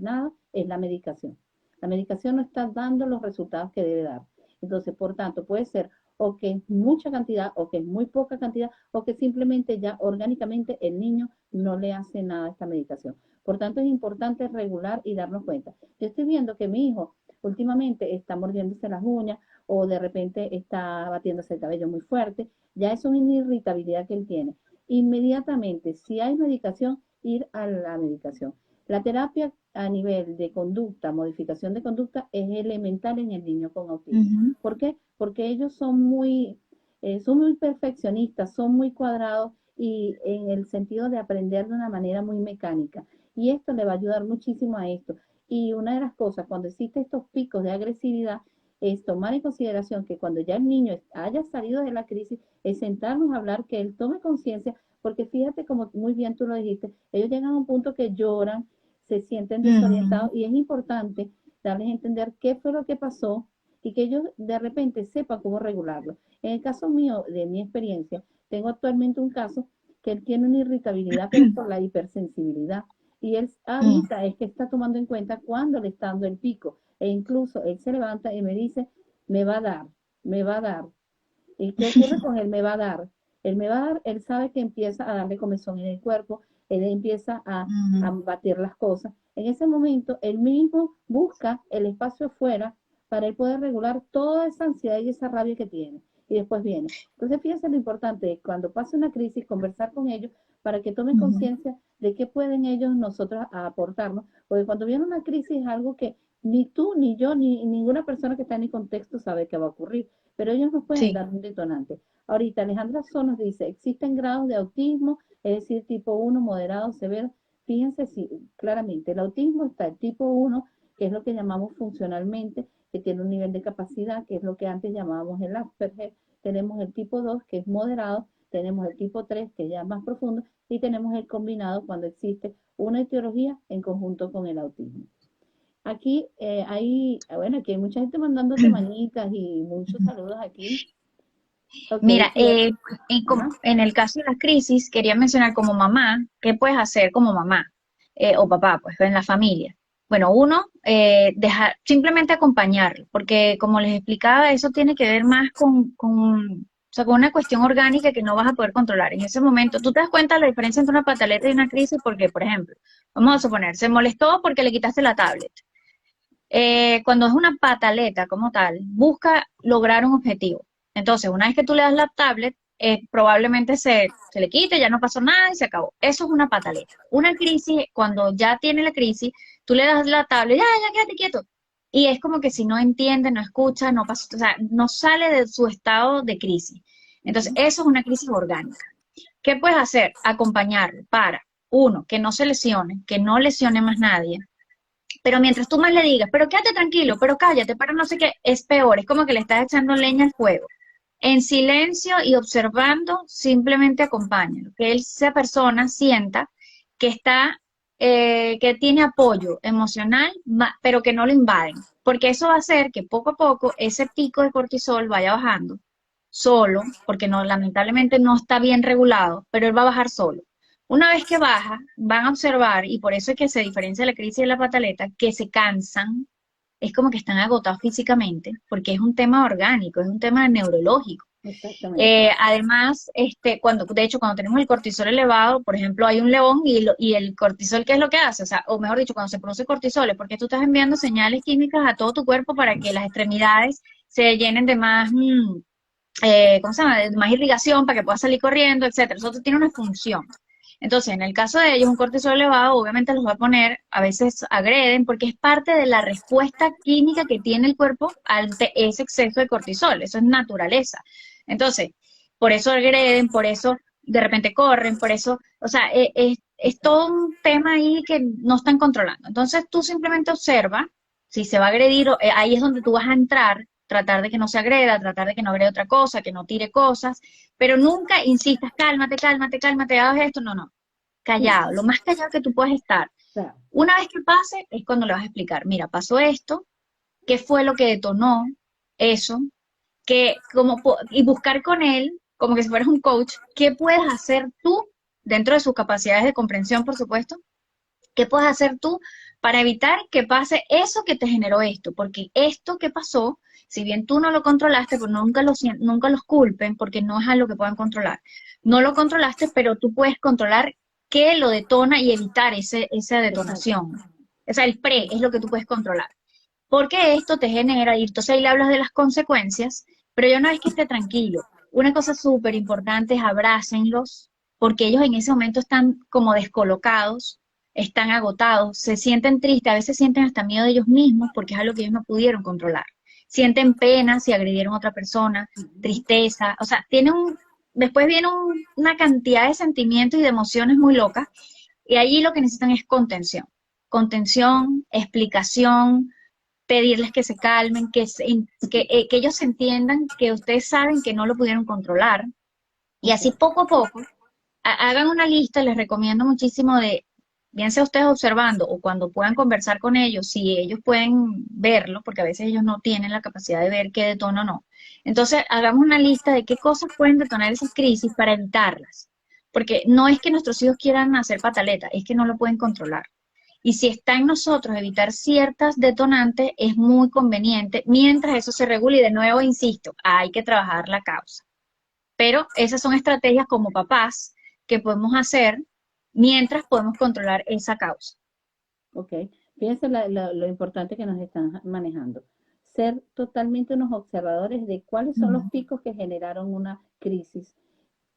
S1: nada es la medicación. La medicación no está dando los resultados que debe dar. Entonces, por tanto, puede ser o que es mucha cantidad o que es muy poca cantidad o que simplemente ya orgánicamente el niño no le hace nada a esta medicación. Por tanto, es importante regular y darnos cuenta. Yo estoy viendo que mi hijo últimamente está mordiéndose las uñas o de repente está batiéndose el cabello muy fuerte. Ya eso es una irritabilidad que él tiene. Inmediatamente, si hay medicación, ir a la medicación. La terapia a nivel de conducta, modificación de conducta, es elemental en el niño con autismo.
S2: Ujú.
S1: ¿Por qué? Porque ellos son muy perfeccionistas, son muy cuadrados y en el sentido de aprender de una manera muy mecánica. Y esto le va a ayudar muchísimo a esto. Y una de las cosas, cuando existen estos picos de agresividad, es tomar en consideración que cuando ya el niño haya salido de la crisis, es sentarnos a hablar, que él tome conciencia, porque fíjate como muy bien tú lo dijiste, ellos llegan a un punto que lloran, se sienten
S2: Ujú.
S1: desorientados y es importante darles a entender qué fue lo que pasó y que ellos de repente sepan cómo regularlo. En el caso mío, de mi experiencia, tengo actualmente un caso que él tiene una irritabilidad, pero por la hipersensibilidad. Y él
S2: Mm.
S1: ahorita es que está tomando en cuenta cuándo le está dando el pico. E incluso él se levanta y me dice, me va a dar, me va a dar. ¿Y qué ocurre con él? Me va a dar. Él me va a dar, él sabe que empieza a darle comezón en el cuerpo, él empieza a
S2: Ujú.
S1: batir las cosas. En ese momento, él mismo busca el espacio afuera para él poder regular toda esa ansiedad y esa rabia que tiene. Y después viene. Entonces, fíjense lo importante es cuando pase una crisis, conversar con ellos para que tomen
S2: Ujú.
S1: conciencia de qué pueden ellos nosotros aportarnos. Porque cuando viene una crisis es algo que ni tú, ni yo, ni ninguna persona que está en el contexto sabe que va a ocurrir, pero ellos nos pueden
S2: Sí.
S1: dar un detonante. Ahorita Alejandra Son nos dice, existen grados de autismo, es decir, tipo 1, moderado, severo. Fíjense si claramente el autismo está el tipo 1, que es lo que llamamos funcionalmente, que tiene un nivel de capacidad, que es lo que antes llamábamos el Asperger. Tenemos el tipo 2, que es moderado, tenemos el tipo 3, que ya es más profundo, y tenemos el combinado cuando existe una etiología en conjunto con el autismo. Aquí bueno, aquí hay mucha gente mandándote manitas y muchos saludos aquí. Ok,
S2: Mira,
S1: fíjate. Ajá.
S2: en el caso de las crisis, quería mencionar como mamá, ¿qué puedes hacer como mamá o papá, pues, en la familia? Bueno, uno, dejar, simplemente acompañarlo, porque como les explicaba, eso tiene que ver más o sea, con una cuestión orgánica que no vas a poder controlar. En ese momento, tú te das cuenta de la diferencia entre una pataleta y una crisis, porque, por ejemplo, vamos a suponer, se molestó porque le quitaste la tablet. Cuando es una pataleta como tal, busca lograr un objetivo. Entonces, una vez que tú le das la tablet, probablemente se le quite, ya no pasó nada y se acabó. Eso es una pataleta. Una crisis, cuando ya tiene la crisis, tú le das la tablet, ya, quédate quieto. Y es como que si no entiende, no escucha, no pasa, o sea, no sale de su estado de crisis. Entonces,
S1: Ujú.
S2: eso es una crisis orgánica. ¿Qué puedes hacer? Acompañarlo para, uno, que no se lesione, que no lesione más nadie, Pero mientras tú más le digas, pero quédate tranquilo, pero cállate, pero no sé qué, es peor, es como que le estás echando leña al fuego. En silencio y observando, simplemente acompáñalo. Que esa persona sienta que está, que tiene apoyo emocional, pero que no lo invaden. Porque eso va a hacer que poco a poco ese pico de cortisol vaya bajando solo, porque no, lamentablemente no está bien regulado, pero él va a bajar solo. Una vez que baja, van a observar, y por eso es que se diferencia la crisis de la pataleta, que se cansan, es como que están agotados físicamente, porque es un tema orgánico, es un tema neurológico.
S1: Exactamente.
S2: Además, de hecho, cuando tenemos el cortisol elevado, por ejemplo, hay un león y el cortisol, ¿qué es lo que hace? O sea, o mejor dicho, cuando se produce cortisol, es porque tú estás enviando señales químicas a todo tu cuerpo para que las extremidades se llenen de más, ¿cómo se llama? De más irrigación para que puedas salir corriendo, etcétera. Eso tiene una función. Entonces, en el caso de ellos, un cortisol elevado obviamente los va a poner, a veces agreden, porque es parte de la respuesta química que tiene el cuerpo ante ese exceso de cortisol. Eso es naturaleza. Entonces, por eso agreden, por eso de repente corren, por eso, o sea, es todo un tema ahí que no están controlando. Entonces, tú simplemente observa si se va a agredir, ahí es donde tú vas a entrar, tratar de que no se agreda, tratar de que no agrede otra cosa, que no tire cosas, pero nunca insistas, cálmate, cálmate, cálmate, hagas esto, no, no,
S1: Sí,
S2: callado, lo más callado que tú puedes estar.
S1: claro.
S2: Una vez que pase, es cuando le vas a explicar, mira, pasó esto, qué fue lo que detonó eso, y buscar con él, como que si fueras un coach, qué puedes hacer tú, dentro de sus capacidades de comprensión, por supuesto, qué puedes hacer tú para evitar que pase eso que te generó esto, porque esto que pasó, si bien tú no lo controlaste, pues nunca los culpen, porque no es algo que puedan controlar. No lo controlaste, pero tú puedes controlar qué lo detona y evitar esa
S1: Exacto.
S2: detonación. O sea, el pre es lo que tú puedes controlar. Porque esto te genera, y entonces ahí le hablas de las consecuencias, pero ya una vez que esté tranquilo, una cosa súper importante es abrácenlos, porque ellos en ese momento están como descolocados, están agotados, se sienten tristes, a veces sienten hasta miedo de ellos mismos porque es algo que ellos no pudieron controlar. Sienten pena si agredieron a otra persona,
S1: Ujú.
S2: tristeza, o sea, después viene una cantidad de sentimientos y de emociones muy locas, y allí lo que necesitan es contención, explicación, pedirles que se calmen, que ellos se entiendan que ustedes saben que no lo pudieron controlar. Y
S1: Ok.
S2: así poco a poco, hagan una lista, les recomiendo muchísimo bien sea ustedes observando o cuando puedan conversar con ellos, si ellos pueden verlo, porque a veces ellos no tienen la capacidad de ver qué detona o no. Entonces, hagamos una lista de qué cosas pueden detonar esas crisis para evitarlas. Porque no es que nuestros hijos quieran hacer pataleta, es que no lo pueden controlar. Y si está en nosotros evitar ciertas detonantes, es muy conveniente mientras eso se regule. Y de nuevo, insisto, hay que trabajar la causa. Pero esas son estrategias como papás que podemos hacer mientras podemos controlar esa causa.
S1: Ok, fíjense lo importante que nos están manejando. Ser totalmente unos observadores de cuáles son los
S2: Mm.
S1: picos que generaron una crisis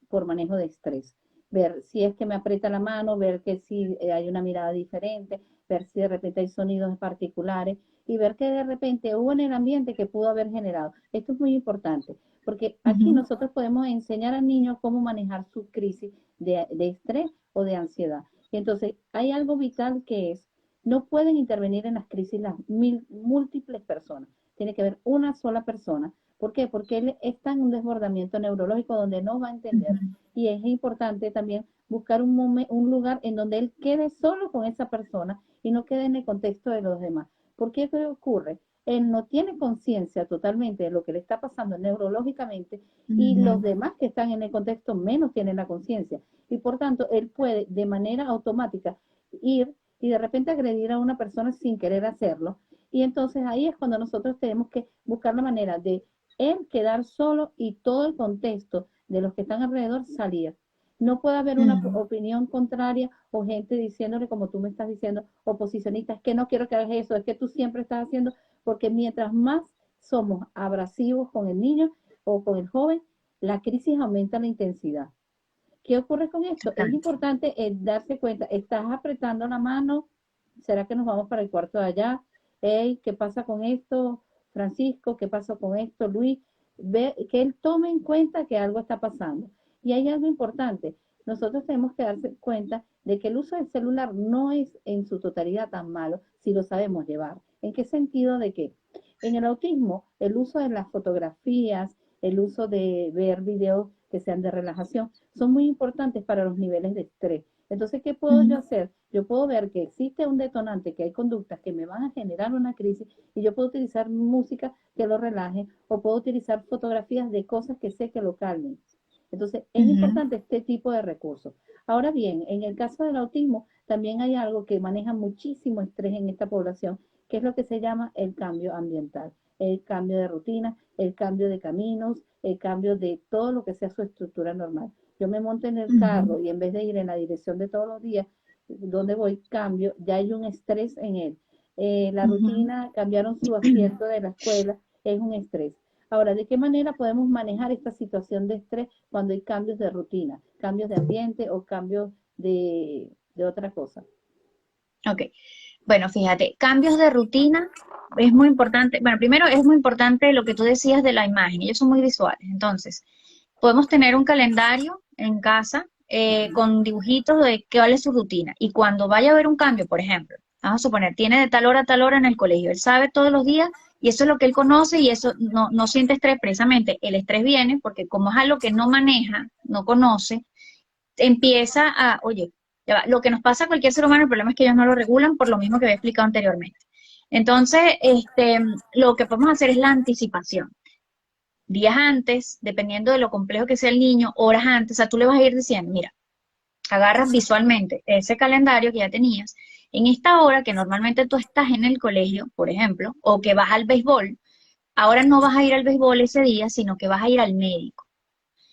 S1: por manejo de estrés. Ver si es que me aprieta la mano, ver que si hay una mirada diferente, ver si de repente hay sonidos particulares y ver que de repente hubo en el ambiente que pudo haber generado. Esto es muy importante porque aquí
S2: Ujú.
S1: nosotros podemos enseñar al niño cómo manejar su crisis de estrés o de ansiedad. Y entonces hay algo vital que es, no pueden intervenir en las crisis las múltiples personas. Tiene que haber una sola persona. ¿Por qué? Porque él está en un desbordamiento neurológico donde no va a entender.
S2: Ujú.
S1: Y es importante también buscar un lugar en donde él quede solo con esa persona y no quede en el contexto de los demás. ¿Por qué ocurre? Él no tiene conciencia totalmente de lo que le está pasando neurológicamente y los
S2: Ujú.
S1: demás que están en el contexto menos tienen la conciencia. Y por tanto, él puede de manera automática ir y de repente agredir a una persona sin querer hacerlo. Y entonces ahí es cuando nosotros tenemos que buscar la manera de él quedar solo y todo el contexto de los que están alrededor salir. No puede haber una
S2: Ujú.
S1: opinión contraria o gente diciéndole, como tú me estás diciendo, oposicionistas, es que no quiero que hagas eso, es que tú siempre estás haciendo, porque mientras más somos abrasivos con el niño o con el joven, la crisis aumenta la intensidad. ¿Qué ocurre con esto? Es
S2: Exactamente.
S1: importante darse cuenta, estás apretando la mano, ¿será que nos vamos para el cuarto de allá? Hey, ¿qué pasa con esto, Francisco? ¿Qué pasa con esto, Luis? Ve, que él tome en cuenta que algo está pasando. Y hay algo importante. nosotros tenemos que darse cuenta de que el uso del celular no es en su totalidad tan malo si lo sabemos llevar. ¿En qué sentido de que en el autismo el uso de las fotografías, el uso de ver videos que sean de relajación, son muy importantes para los niveles de estrés? Entonces, ¿qué puedo yo
S2: Ujú,
S1: hacer? Yo puedo ver que existe un detonante, que hay conductas que me van a generar una crisis y yo puedo utilizar música que lo relaje o puedo utilizar fotografías de cosas que sé que lo calmen. Entonces, es
S2: ujú,
S1: importante este tipo de recursos. Ahora bien, en el caso del autismo, también hay algo que maneja muchísimo estrés en esta población, que es lo que se llama el cambio ambiental, el cambio de rutina, el cambio de caminos, el cambio de todo lo que sea su estructura normal. Yo me monto en el
S2: ujú,
S1: carro y en vez de ir en la dirección de todos los días, donde voy, cambio, ya hay un estrés en él. La
S2: ujú.
S1: rutina, cambiaron su asiento de la escuela, es un estrés. Ahora, ¿de qué manera podemos manejar esta situación de estrés cuando hay cambios de rutina, cambios de ambiente o cambios de otra cosa?
S2: Ok, bueno, fíjate, cambios de rutina es muy importante. Bueno, primero es muy importante lo que tú decías de la imagen, ellos son muy visuales. Entonces, podemos tener un calendario en casa con dibujitos de cuál es su rutina. Y cuando vaya a haber un cambio, por ejemplo, vamos a suponer, tiene de tal hora a tal hora en el colegio, él sabe todos los días y eso es lo que él conoce y eso no siente estrés precisamente. El estrés viene porque como es algo que no maneja, no conoce, empieza a, oye, ya va, lo que nos pasa a cualquier ser humano, el problema es que ellos no lo regulan por lo mismo que había explicado anteriormente. Entonces, lo que podemos hacer es la anticipación. Días antes, dependiendo de lo complejo que sea el niño, horas antes, o sea, tú le vas a ir diciendo, mira, agarras visualmente ese calendario que ya tenías, en esta hora que normalmente tú estás en el colegio, por ejemplo, o que vas al béisbol, ahora no vas a ir al béisbol ese día, sino que vas a ir al médico.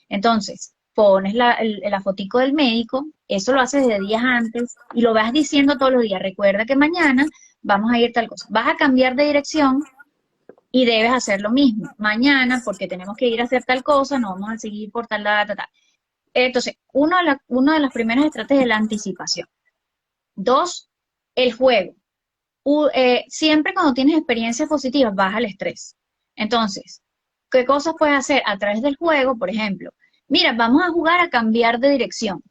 S2: Entonces, pones la fotico del médico, eso lo haces de días antes y lo vas diciendo todos los días. Recuerda que mañana vamos a ir tal cosa. Vas a cambiar de dirección y debes hacer lo mismo. Mañana, porque tenemos que ir a hacer tal cosa, no vamos a seguir por tal data, tal. Entonces, una de las primeras estrategias es la anticipación. Dos, el juego. Siempre cuando tienes experiencias positivas, baja el estrés. Entonces, ¿qué cosas puedes hacer a través del juego? Por ejemplo, mira, vamos a jugar a cambiar de dirección.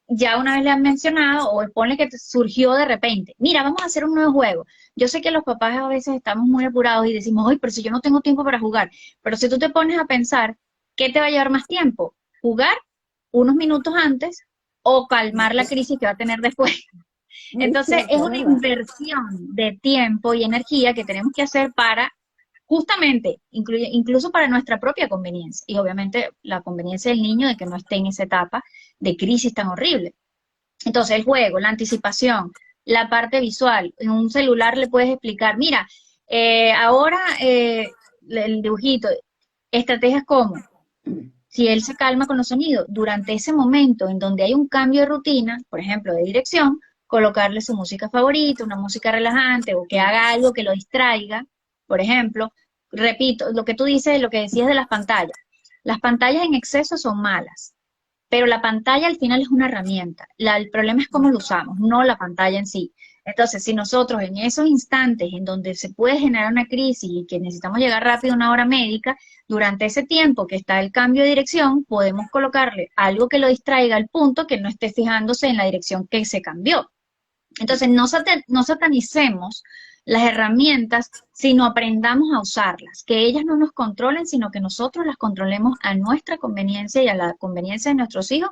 S2: Ya una vez le han mencionado, o ponle que te surgió de repente, mira, vamos a hacer un nuevo juego. Yo sé que los papás a veces estamos muy apurados y decimos, ay, pero si yo no tengo tiempo para jugar. Pero si tú te pones a pensar, ¿qué te va a llevar más tiempo? ¿Jugar unos minutos antes o calmar la crisis que va a tener después?
S1: Muy
S2: Entonces, es
S1: cierto,
S2: una
S1: ¿verdad?
S2: inversión de tiempo y energía que tenemos que hacer para, justamente, incluso para nuestra propia conveniencia y obviamente la conveniencia del niño de que no esté en esa etapa de crisis tan horrible. Entonces, el juego, la anticipación, la parte visual, en un celular le puedes explicar, mira, ahora el dibujito, estrategias como si él se calma con los sonidos, durante ese momento en donde hay un cambio de rutina, por ejemplo, de dirección, colocarle su música favorita, una música relajante o que haga algo que lo distraiga, por ejemplo, repito, lo que tú dices, lo que decías de las pantallas. Las pantallas en exceso son malas, pero la pantalla al final es una herramienta. El problema es cómo lo usamos, no la pantalla en sí. Entonces, si nosotros en esos instantes en donde se puede generar una crisis y que necesitamos llegar rápido a una hora médica, durante ese tiempo que está el cambio de dirección, podemos colocarle algo que lo distraiga al punto que no esté fijándose en la dirección que se cambió. Entonces, no satanicemos las herramientas, sino aprendamos a usarlas, que ellas no nos controlen, sino que nosotros las controlemos a nuestra conveniencia y a la conveniencia de nuestros hijos,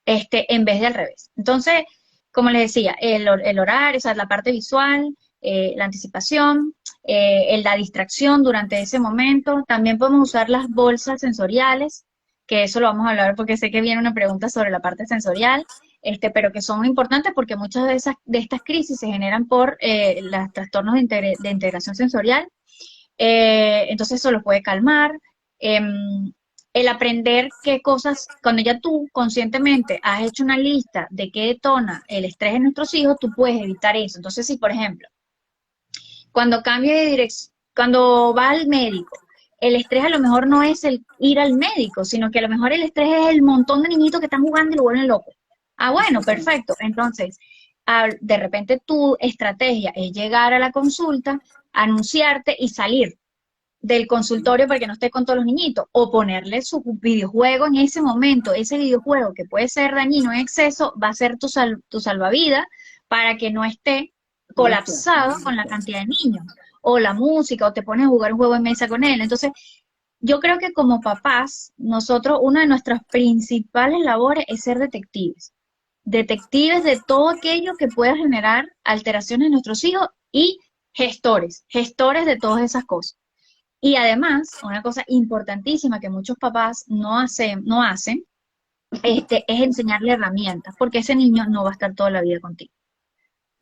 S2: en vez de al revés. Entonces, como les decía, el horario, o sea, la parte visual, la anticipación, la distracción durante ese momento. También podemos usar las bolsas sensoriales, que eso lo vamos a hablar porque sé que viene una pregunta sobre la parte sensorial, pero que son importantes porque muchas de estas crisis se generan por los trastornos de integración sensorial. Entonces eso lo puede calmar. El aprender qué cosas, cuando ya tú conscientemente has hecho una lista de qué detona el estrés en nuestros hijos, tú puedes evitar eso. Entonces, si por ejemplo, cuando cambie de dirección, cuando va al médico, el estrés a lo mejor no es el ir al médico, sino que a lo mejor el estrés es el montón de niñitos que están jugando y lo vuelven loco. Ah, bueno,
S1: Exactamente.
S2: perfecto. Entonces, de repente tu estrategia es llegar a la consulta, anunciarte y salir. del consultorio para que no esté con todos los niñitos, o ponerle su videojuego en ese momento. Ese videojuego que puede ser dañino en exceso va a ser tu salvavidas para que no esté
S1: Gracias.
S2: colapsado con la cantidad de niños, o la música, o te pones a jugar un juego en mesa con él. Entonces, yo creo que como papás, nosotros, una de nuestras principales labores es ser detectives. Detectives de todo aquello que pueda generar alteraciones en nuestros hijos y gestores de todas esas cosas. Y además, una cosa importantísima que muchos papás no hacen, es enseñarle herramientas, porque ese niño no va a estar toda la vida contigo.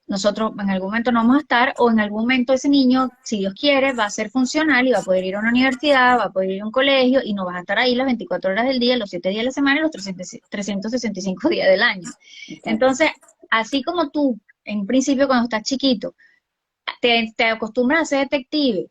S2: Nosotros en algún momento no vamos a estar, o en algún momento ese niño, si Dios quiere, va a ser funcional y va a poder ir a una universidad, va a poder ir a un colegio y no vas a estar ahí las 24 horas del día, los 7 días de la semana y los 365 días del año.
S1: Exacto.
S2: Entonces, así como tú, en principio cuando estás chiquito, te acostumbras a ser detective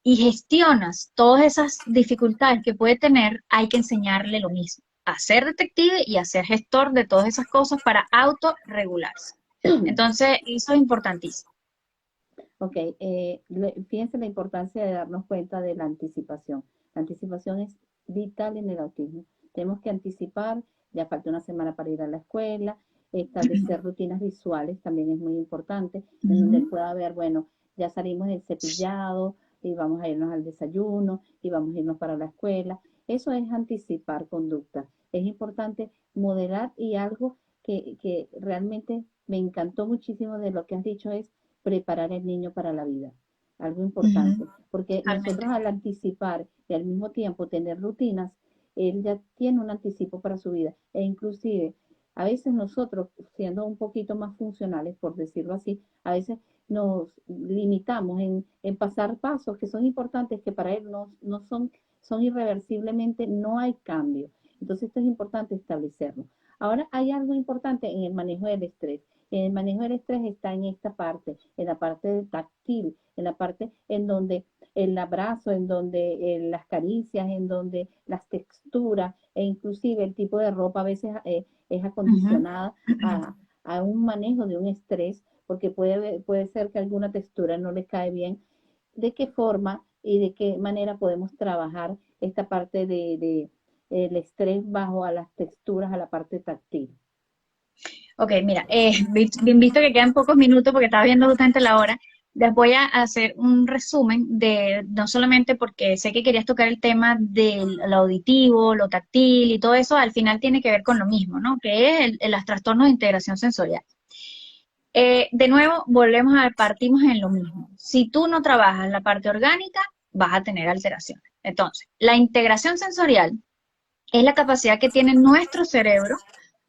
S2: y gestionas todas esas dificultades que puede tener, hay que enseñarle lo mismo, a ser detective y a ser gestor de todas esas cosas para autorregularse. Entonces, eso es importantísimo.
S1: Ok, fíjense la importancia de darnos cuenta de la anticipación. La anticipación es vital en el autismo. Tenemos que anticipar, ya falta una semana para ir a la escuela, establecer rutinas visuales también es muy importante, en donde él pueda ver, bueno, ya salimos del cepillado y vamos a irnos al desayuno y vamos a irnos para la escuela. Eso es anticipar conducta. Es importante modelar, y algo que realmente me encantó muchísimo de lo que has dicho es preparar al niño para la vida. Algo importante, porque
S2: Totalmente.
S1: nosotros al anticipar y al mismo tiempo tener rutinas, él ya tiene un anticipo para su vida. E inclusive, a veces nosotros, siendo un poquito más funcionales, por decirlo así, a veces nos limitamos en pasar pasos que son importantes, que para él no son irreversiblemente, no hay cambio. Entonces esto es importante establecerlo. Ahora hay algo importante en el manejo del estrés. El manejo del estrés está en esta parte, en la parte táctil, en la parte en donde el abrazo, en donde las caricias, en donde las texturas, e inclusive el tipo de ropa a veces es acondicionada a un manejo de un estrés, porque puede ser que alguna textura no le cae bien. ¿De qué forma y de qué manera podemos trabajar esta parte de el estrés bajo a las texturas, a la parte táctil?
S2: Ok, mira, bien visto que quedan pocos minutos porque estaba viendo justamente la hora, les voy a hacer un resumen de, no solamente porque sé que querías tocar el tema del lo auditivo, lo táctil y todo eso, al final tiene que ver con lo mismo, ¿no? Que es los trastornos de integración sensorial. De nuevo, partimos en lo mismo. Si tú no trabajas la parte orgánica, vas a tener alteraciones. Entonces, la integración sensorial es la capacidad que tiene nuestro cerebro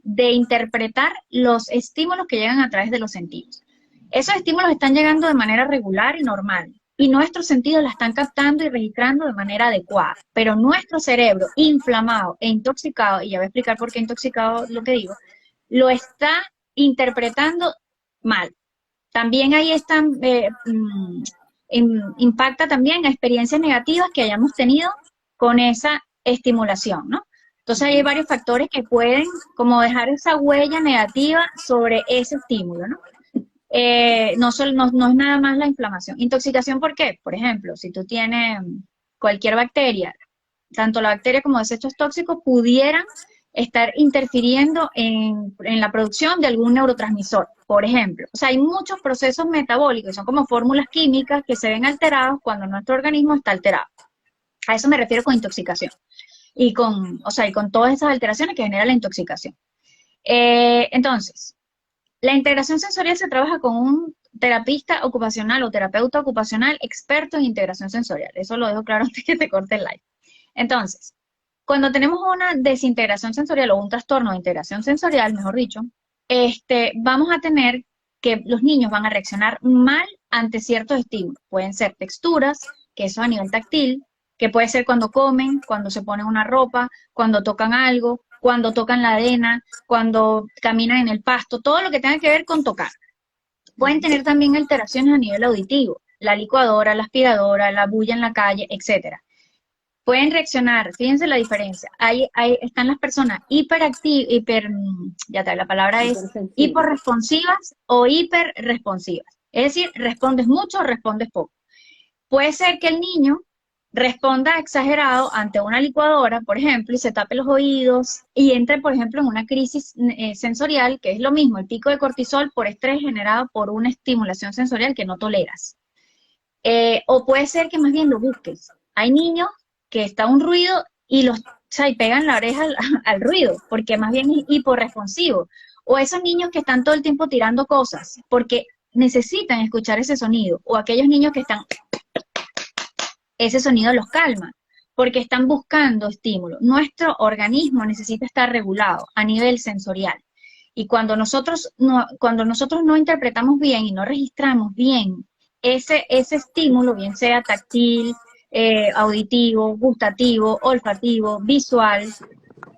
S2: de interpretar los estímulos que llegan a través de los sentidos. Esos estímulos están llegando de manera regular y normal, y nuestros sentidos la están captando y registrando de manera adecuada, pero nuestro cerebro inflamado e intoxicado, y ya voy a explicar por qué intoxicado lo que digo, lo está interpretando mal. También ahí están, impacta también a experiencias negativas que hayamos tenido con esa estimulación, ¿no? Entonces hay varios factores que pueden como dejar esa huella negativa sobre ese estímulo, ¿no? No es nada más la inflamación. Intoxicación, ¿por qué? Por ejemplo, si tú tienes cualquier bacteria, tanto la bacteria como desechos tóxicos pudieran estar interfiriendo en la producción de algún neurotransmisor, por ejemplo. O sea, hay muchos procesos metabólicos, son como fórmulas químicas que se ven alterados cuando nuestro organismo está alterado. A eso me refiero con intoxicación. Y con todas esas alteraciones que genera la intoxicación. Entonces, la integración sensorial se trabaja con un terapista ocupacional o terapeuta ocupacional experto en integración sensorial. Eso lo dejo claro antes que te corte el live. Entonces, cuando tenemos una desintegración sensorial o un trastorno de integración sensorial, mejor dicho, vamos a tener que los niños van a reaccionar mal ante ciertos estímulos. Pueden ser texturas, que eso a nivel táctil, que puede ser cuando comen, cuando se ponen una ropa, cuando tocan algo, cuando tocan la arena, cuando caminan en el pasto, todo lo que tenga que ver con tocar. Pueden tener también alteraciones a nivel auditivo, la licuadora, la aspiradora, la bulla en la calle, etcétera. Pueden reaccionar, fíjense la diferencia. Ahí están las personas ya te la palabra es hiporresponsivas o hiperresponsivas. Es decir, respondes mucho o respondes poco. Puede ser que el niño responda exagerado ante una licuadora, por ejemplo, y se tape los oídos y entre, por ejemplo, en una crisis sensorial, que es lo mismo, el pico de cortisol por estrés generado por una estimulación sensorial que no toleras. O puede ser que más bien lo busques. Hay niños que está un ruido y los, o sea, y pegan la oreja al ruido, porque más bien es hiporresponsivo. O esos niños que están todo el tiempo tirando cosas, porque necesitan escuchar ese sonido. O aquellos niños que están, ese sonido los calma, porque están buscando estímulo. Nuestro organismo necesita estar regulado a nivel sensorial. Y cuando nosotros no interpretamos bien y no registramos bien ese estímulo, bien sea táctil, auditivo, gustativo, olfativo, visual,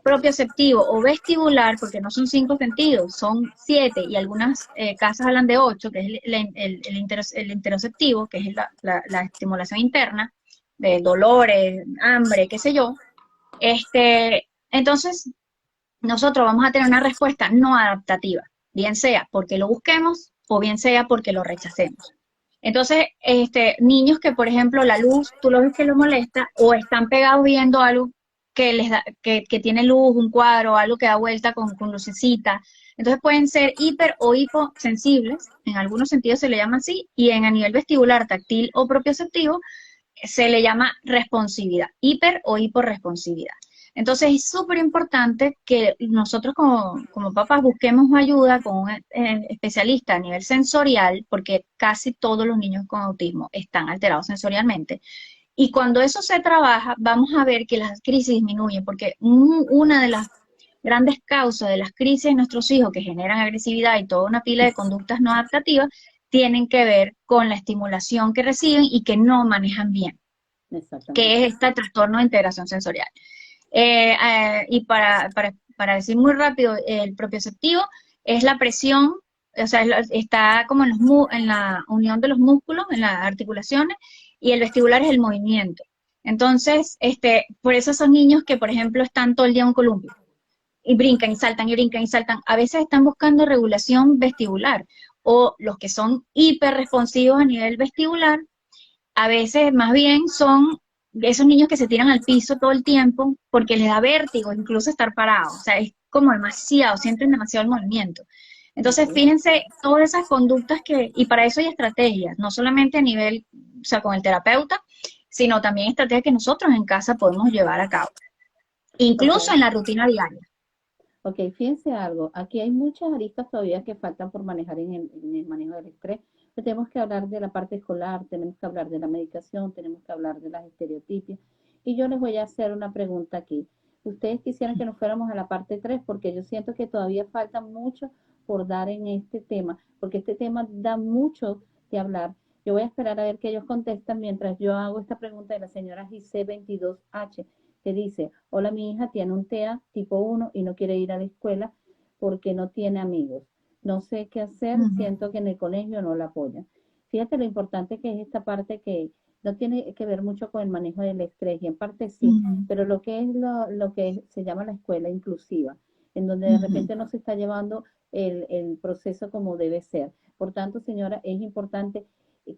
S2: propioceptivo o vestibular, porque no son 5 sentidos, son 7 y algunas casas hablan de 8, que es el interoceptivo, que es la estimulación interna, de dolores, hambre, qué sé yo. Entonces, nosotros vamos a tener una respuesta no adaptativa, bien sea porque lo busquemos o bien sea porque lo rechacemos. Entonces, niños que, por ejemplo, la luz, tú lo ves que los molesta, o están pegados viendo algo que les da, que tiene luz, un cuadro, algo que da vuelta con lucecita. Entonces pueden ser hiper o hiposensibles, en algunos sentidos se le llama así, y a nivel vestibular, táctil o propioceptivo, se le llama responsividad, hiper o hiporresponsividad. Entonces es súper importante que nosotros como papás busquemos ayuda con un especialista a nivel sensorial, porque casi todos los niños con autismo están alterados sensorialmente. Y cuando eso se trabaja, vamos a ver que las crisis disminuyen, porque una de las grandes causas de las crisis de nuestros hijos que generan agresividad y toda una pila de conductas no adaptativas tienen que ver con la estimulación que reciben y que no manejan bien, que es este trastorno de integración sensorial. Y para decir muy rápido, el propioceptivo es la presión, o sea, está como en la unión de los músculos, en las articulaciones, y el vestibular es el movimiento. Entonces, por eso esos niños que, por ejemplo, están todo el día en un columpio, y brincan y saltan y brincan y saltan, a veces están buscando regulación vestibular, o los que son hiperresponsivos a nivel vestibular, a veces más bien son esos niños que se tiran al piso todo el tiempo porque les da vértigo, incluso estar parados, o sea, es como demasiado, sienten demasiado el movimiento. Entonces, fíjense todas esas conductas y para eso hay estrategias, no solamente a nivel, o sea, con el terapeuta, sino también estrategias que nosotros en casa podemos llevar a cabo, incluso en la rutina diaria.
S1: Ok, fíjense algo, aquí hay muchas aristas todavía que faltan por manejar en el manejo del estrés. Pues tenemos que hablar de la parte escolar, tenemos que hablar de la medicación, tenemos que hablar de las estereotipias. Y yo les voy a hacer una pregunta aquí. Ustedes quisieran que nos fuéramos a la parte 3 porque yo siento que todavía falta mucho por dar en este tema, porque este tema da mucho de hablar. Yo voy a esperar a ver que ellos contestan mientras yo hago esta pregunta de la señora GC22H que dice, hola, mi hija tiene un TEA tipo 1 y no quiere ir a la escuela porque no tiene amigos. No sé qué hacer, siento que en el colegio no la apoyan. Fíjate lo importante que es esta parte que no tiene que ver mucho con el manejo del estrés, y en parte sí, pero lo que es lo que se llama la escuela inclusiva, en donde de repente no se está llevando el proceso como debe ser. Por tanto, señora, es importante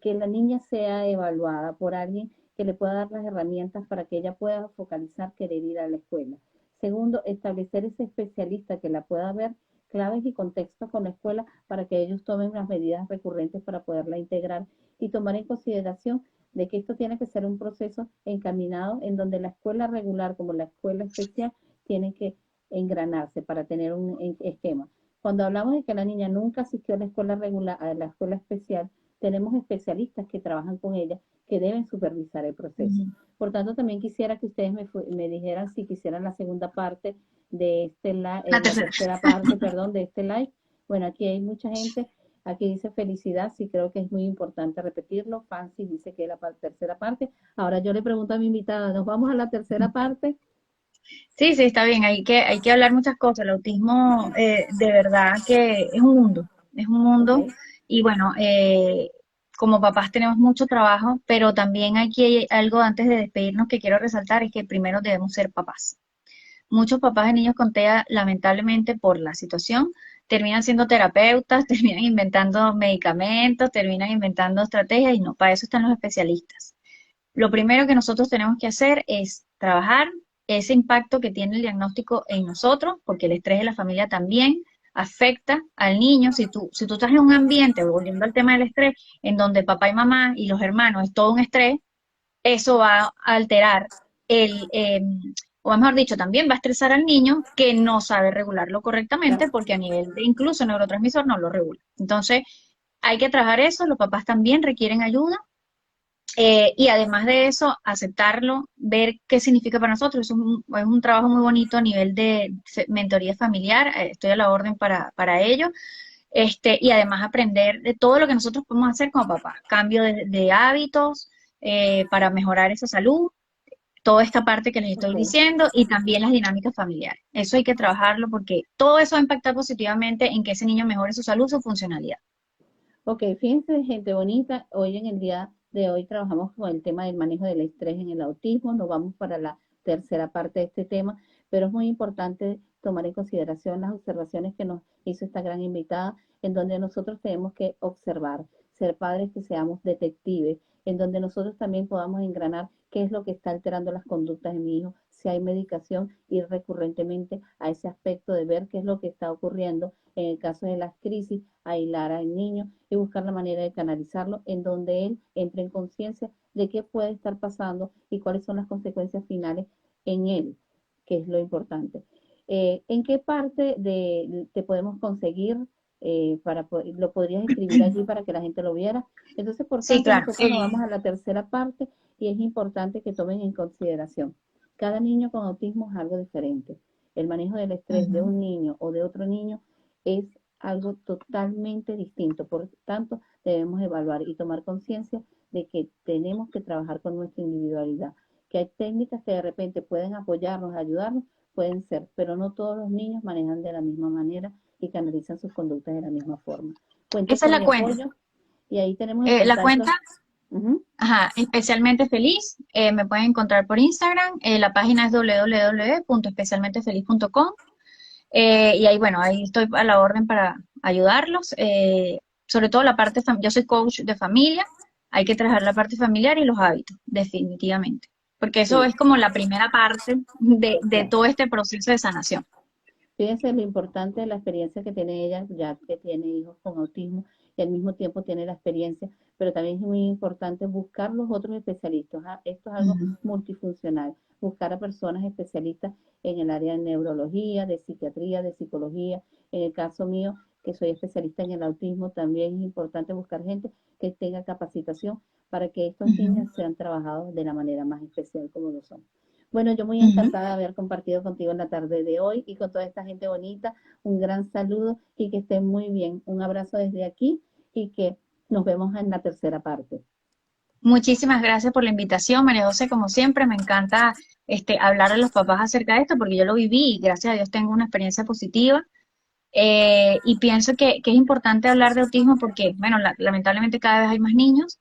S1: que la niña sea evaluada por alguien que le pueda dar las herramientas para que ella pueda focalizar querer ir a la escuela. Segundo, establecer ese especialista que la pueda ver claves y contextos con la escuela para que ellos tomen las medidas recurrentes para poderla integrar y tomar en consideración de que esto tiene que ser un proceso encaminado en donde la escuela regular como la escuela especial tienen que engranarse para tener un esquema. Cuando hablamos de que la niña nunca asistió a la escuela regular, a la escuela especial, tenemos especialistas que trabajan con ella que deben supervisar el proceso. Por tanto, también quisiera que ustedes me dijeran si quisieran la segunda parte de la tercera parte, perdón, de este live. Bueno, aquí hay mucha gente, aquí dice felicidad, sí creo que es muy importante repetirlo. Fancy dice que es la tercera parte. Ahora yo le pregunto a mi invitada, ¿nos vamos a la tercera parte?
S2: Sí, sí, está bien, hay que hablar muchas cosas. El autismo de verdad que es un mundo y bueno, como papás tenemos mucho trabajo, pero también hay algo antes de despedirnos que quiero resaltar, es que primero debemos ser papás. Muchos papás de niños con TEA, lamentablemente por la situación, terminan siendo terapeutas, terminan inventando medicamentos, terminan inventando estrategias y no, para eso están los especialistas. lo primero que nosotros tenemos que hacer es trabajar ese impacto que tiene el diagnóstico en nosotros, porque el estrés de la familia también afecta al niño. Si tú estás en un ambiente, volviendo al tema del estrés, en donde papá y mamá y los hermanos es todo un estrés, eso va a alterar o mejor dicho, también va a estresar al niño que no sabe regularlo correctamente porque a nivel de incluso neurotransmisor no lo regula. Entonces, hay que trabajar eso, los papás también requieren ayuda y además de eso, aceptarlo, ver qué significa para nosotros. Es un trabajo muy bonito a nivel de mentoría familiar, estoy a la orden para ello. Y además aprender de todo lo que nosotros podemos hacer como papás, cambio de hábitos para mejorar esa salud, toda esta parte que les estoy
S1: Ok.
S2: diciendo y también las dinámicas familiares. Eso hay que trabajarlo porque todo eso va a impactar positivamente en que ese niño mejore su salud, su funcionalidad.
S1: Ok, fíjense, gente bonita, hoy en el día de hoy trabajamos con el tema del manejo del estrés en el autismo, nos vamos para la tercera parte de este tema, pero es muy importante tomar en consideración las observaciones que nos hizo esta gran invitada, en donde nosotros tenemos que observar, ser padres que seamos detectives, en donde nosotros también podamos engranar qué es lo que está alterando las conductas de mi hijo, si hay medicación, ir recurrentemente a ese aspecto de ver qué es lo que está ocurriendo en el caso de las crisis, aislar al niño y buscar la manera de canalizarlo en donde él entre en conciencia de qué puede estar pasando y cuáles son las consecuencias finales en él, que es lo importante. ¿En qué parte te podemos conseguir lo podrías escribir allí para que la gente lo viera? Entonces, por
S2: Sí,
S1: tanto,
S2: claro.
S1: nosotros nos vamos a la tercera parte y es importante que tomen en consideración. Cada niño con autismo es algo diferente. El manejo del estrés de
S2: Ujú.
S1: un niño o de otro niño es algo totalmente distinto. Por tanto, debemos evaluar y tomar conciencia de que tenemos que trabajar con nuestra individualidad, que hay técnicas que de repente pueden apoyarnos, ayudarnos, pueden ser, pero no todos los niños manejan de la misma manera y canalizan sus conductas de la misma forma. Cuente
S2: Esa es
S1: con
S2: la
S1: mi
S2: cuenta.
S1: apoyo y ahí tenemos el
S2: La cuenta,
S1: contacto. Ujú.
S2: ajá, especialmente feliz, me pueden encontrar por Instagram. La página es www.especialmentefeliz.com. Y ahí, bueno, ahí estoy a la orden para ayudarlos. Sobre todo la parte, yo soy coach de familia, hay que trabajar la parte familiar y los hábitos, definitivamente. Porque eso
S1: Sí,
S2: es como la primera parte de
S1: claro.
S2: todo este proceso de sanación.
S1: Fíjense lo importante de la experiencia que tiene ella, ya que tiene hijos con autismo y al mismo tiempo tiene la experiencia, pero también es muy importante buscar los otros especialistas. Esto es algo
S2: Ujú.
S1: multifuncional, buscar a personas especialistas en el área de neurología, de psiquiatría, de psicología. En el caso mío, que soy especialista en el autismo, también es importante buscar gente que tenga capacitación para que estos
S2: Ujú.
S1: niños sean trabajados de la manera más especial como lo son. Bueno, yo muy
S2: Ujú.
S1: encantada de haber compartido contigo en la tarde de hoy y con toda esta gente bonita. Un gran saludo y que estén muy bien. Un abrazo desde aquí y que nos vemos en la tercera parte.
S2: Muchísimas gracias por la invitación, María José. Como siempre, me encanta hablar a los papás acerca de esto porque yo lo viví y gracias a Dios tengo una experiencia positiva. Y pienso que es importante hablar de autismo porque, bueno, lamentablemente cada vez hay más niños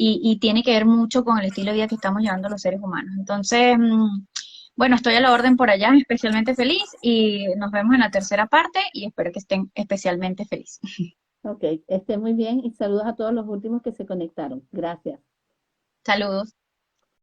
S2: y tiene que ver mucho con el estilo de vida que estamos llevando los seres humanos. Entonces, bueno, estoy a la orden por allá, especialmente feliz y nos vemos en la tercera parte y espero que estén especialmente felices.
S1: Ok, estén muy bien y saludos a todos los últimos que se conectaron. Gracias.
S2: Saludos.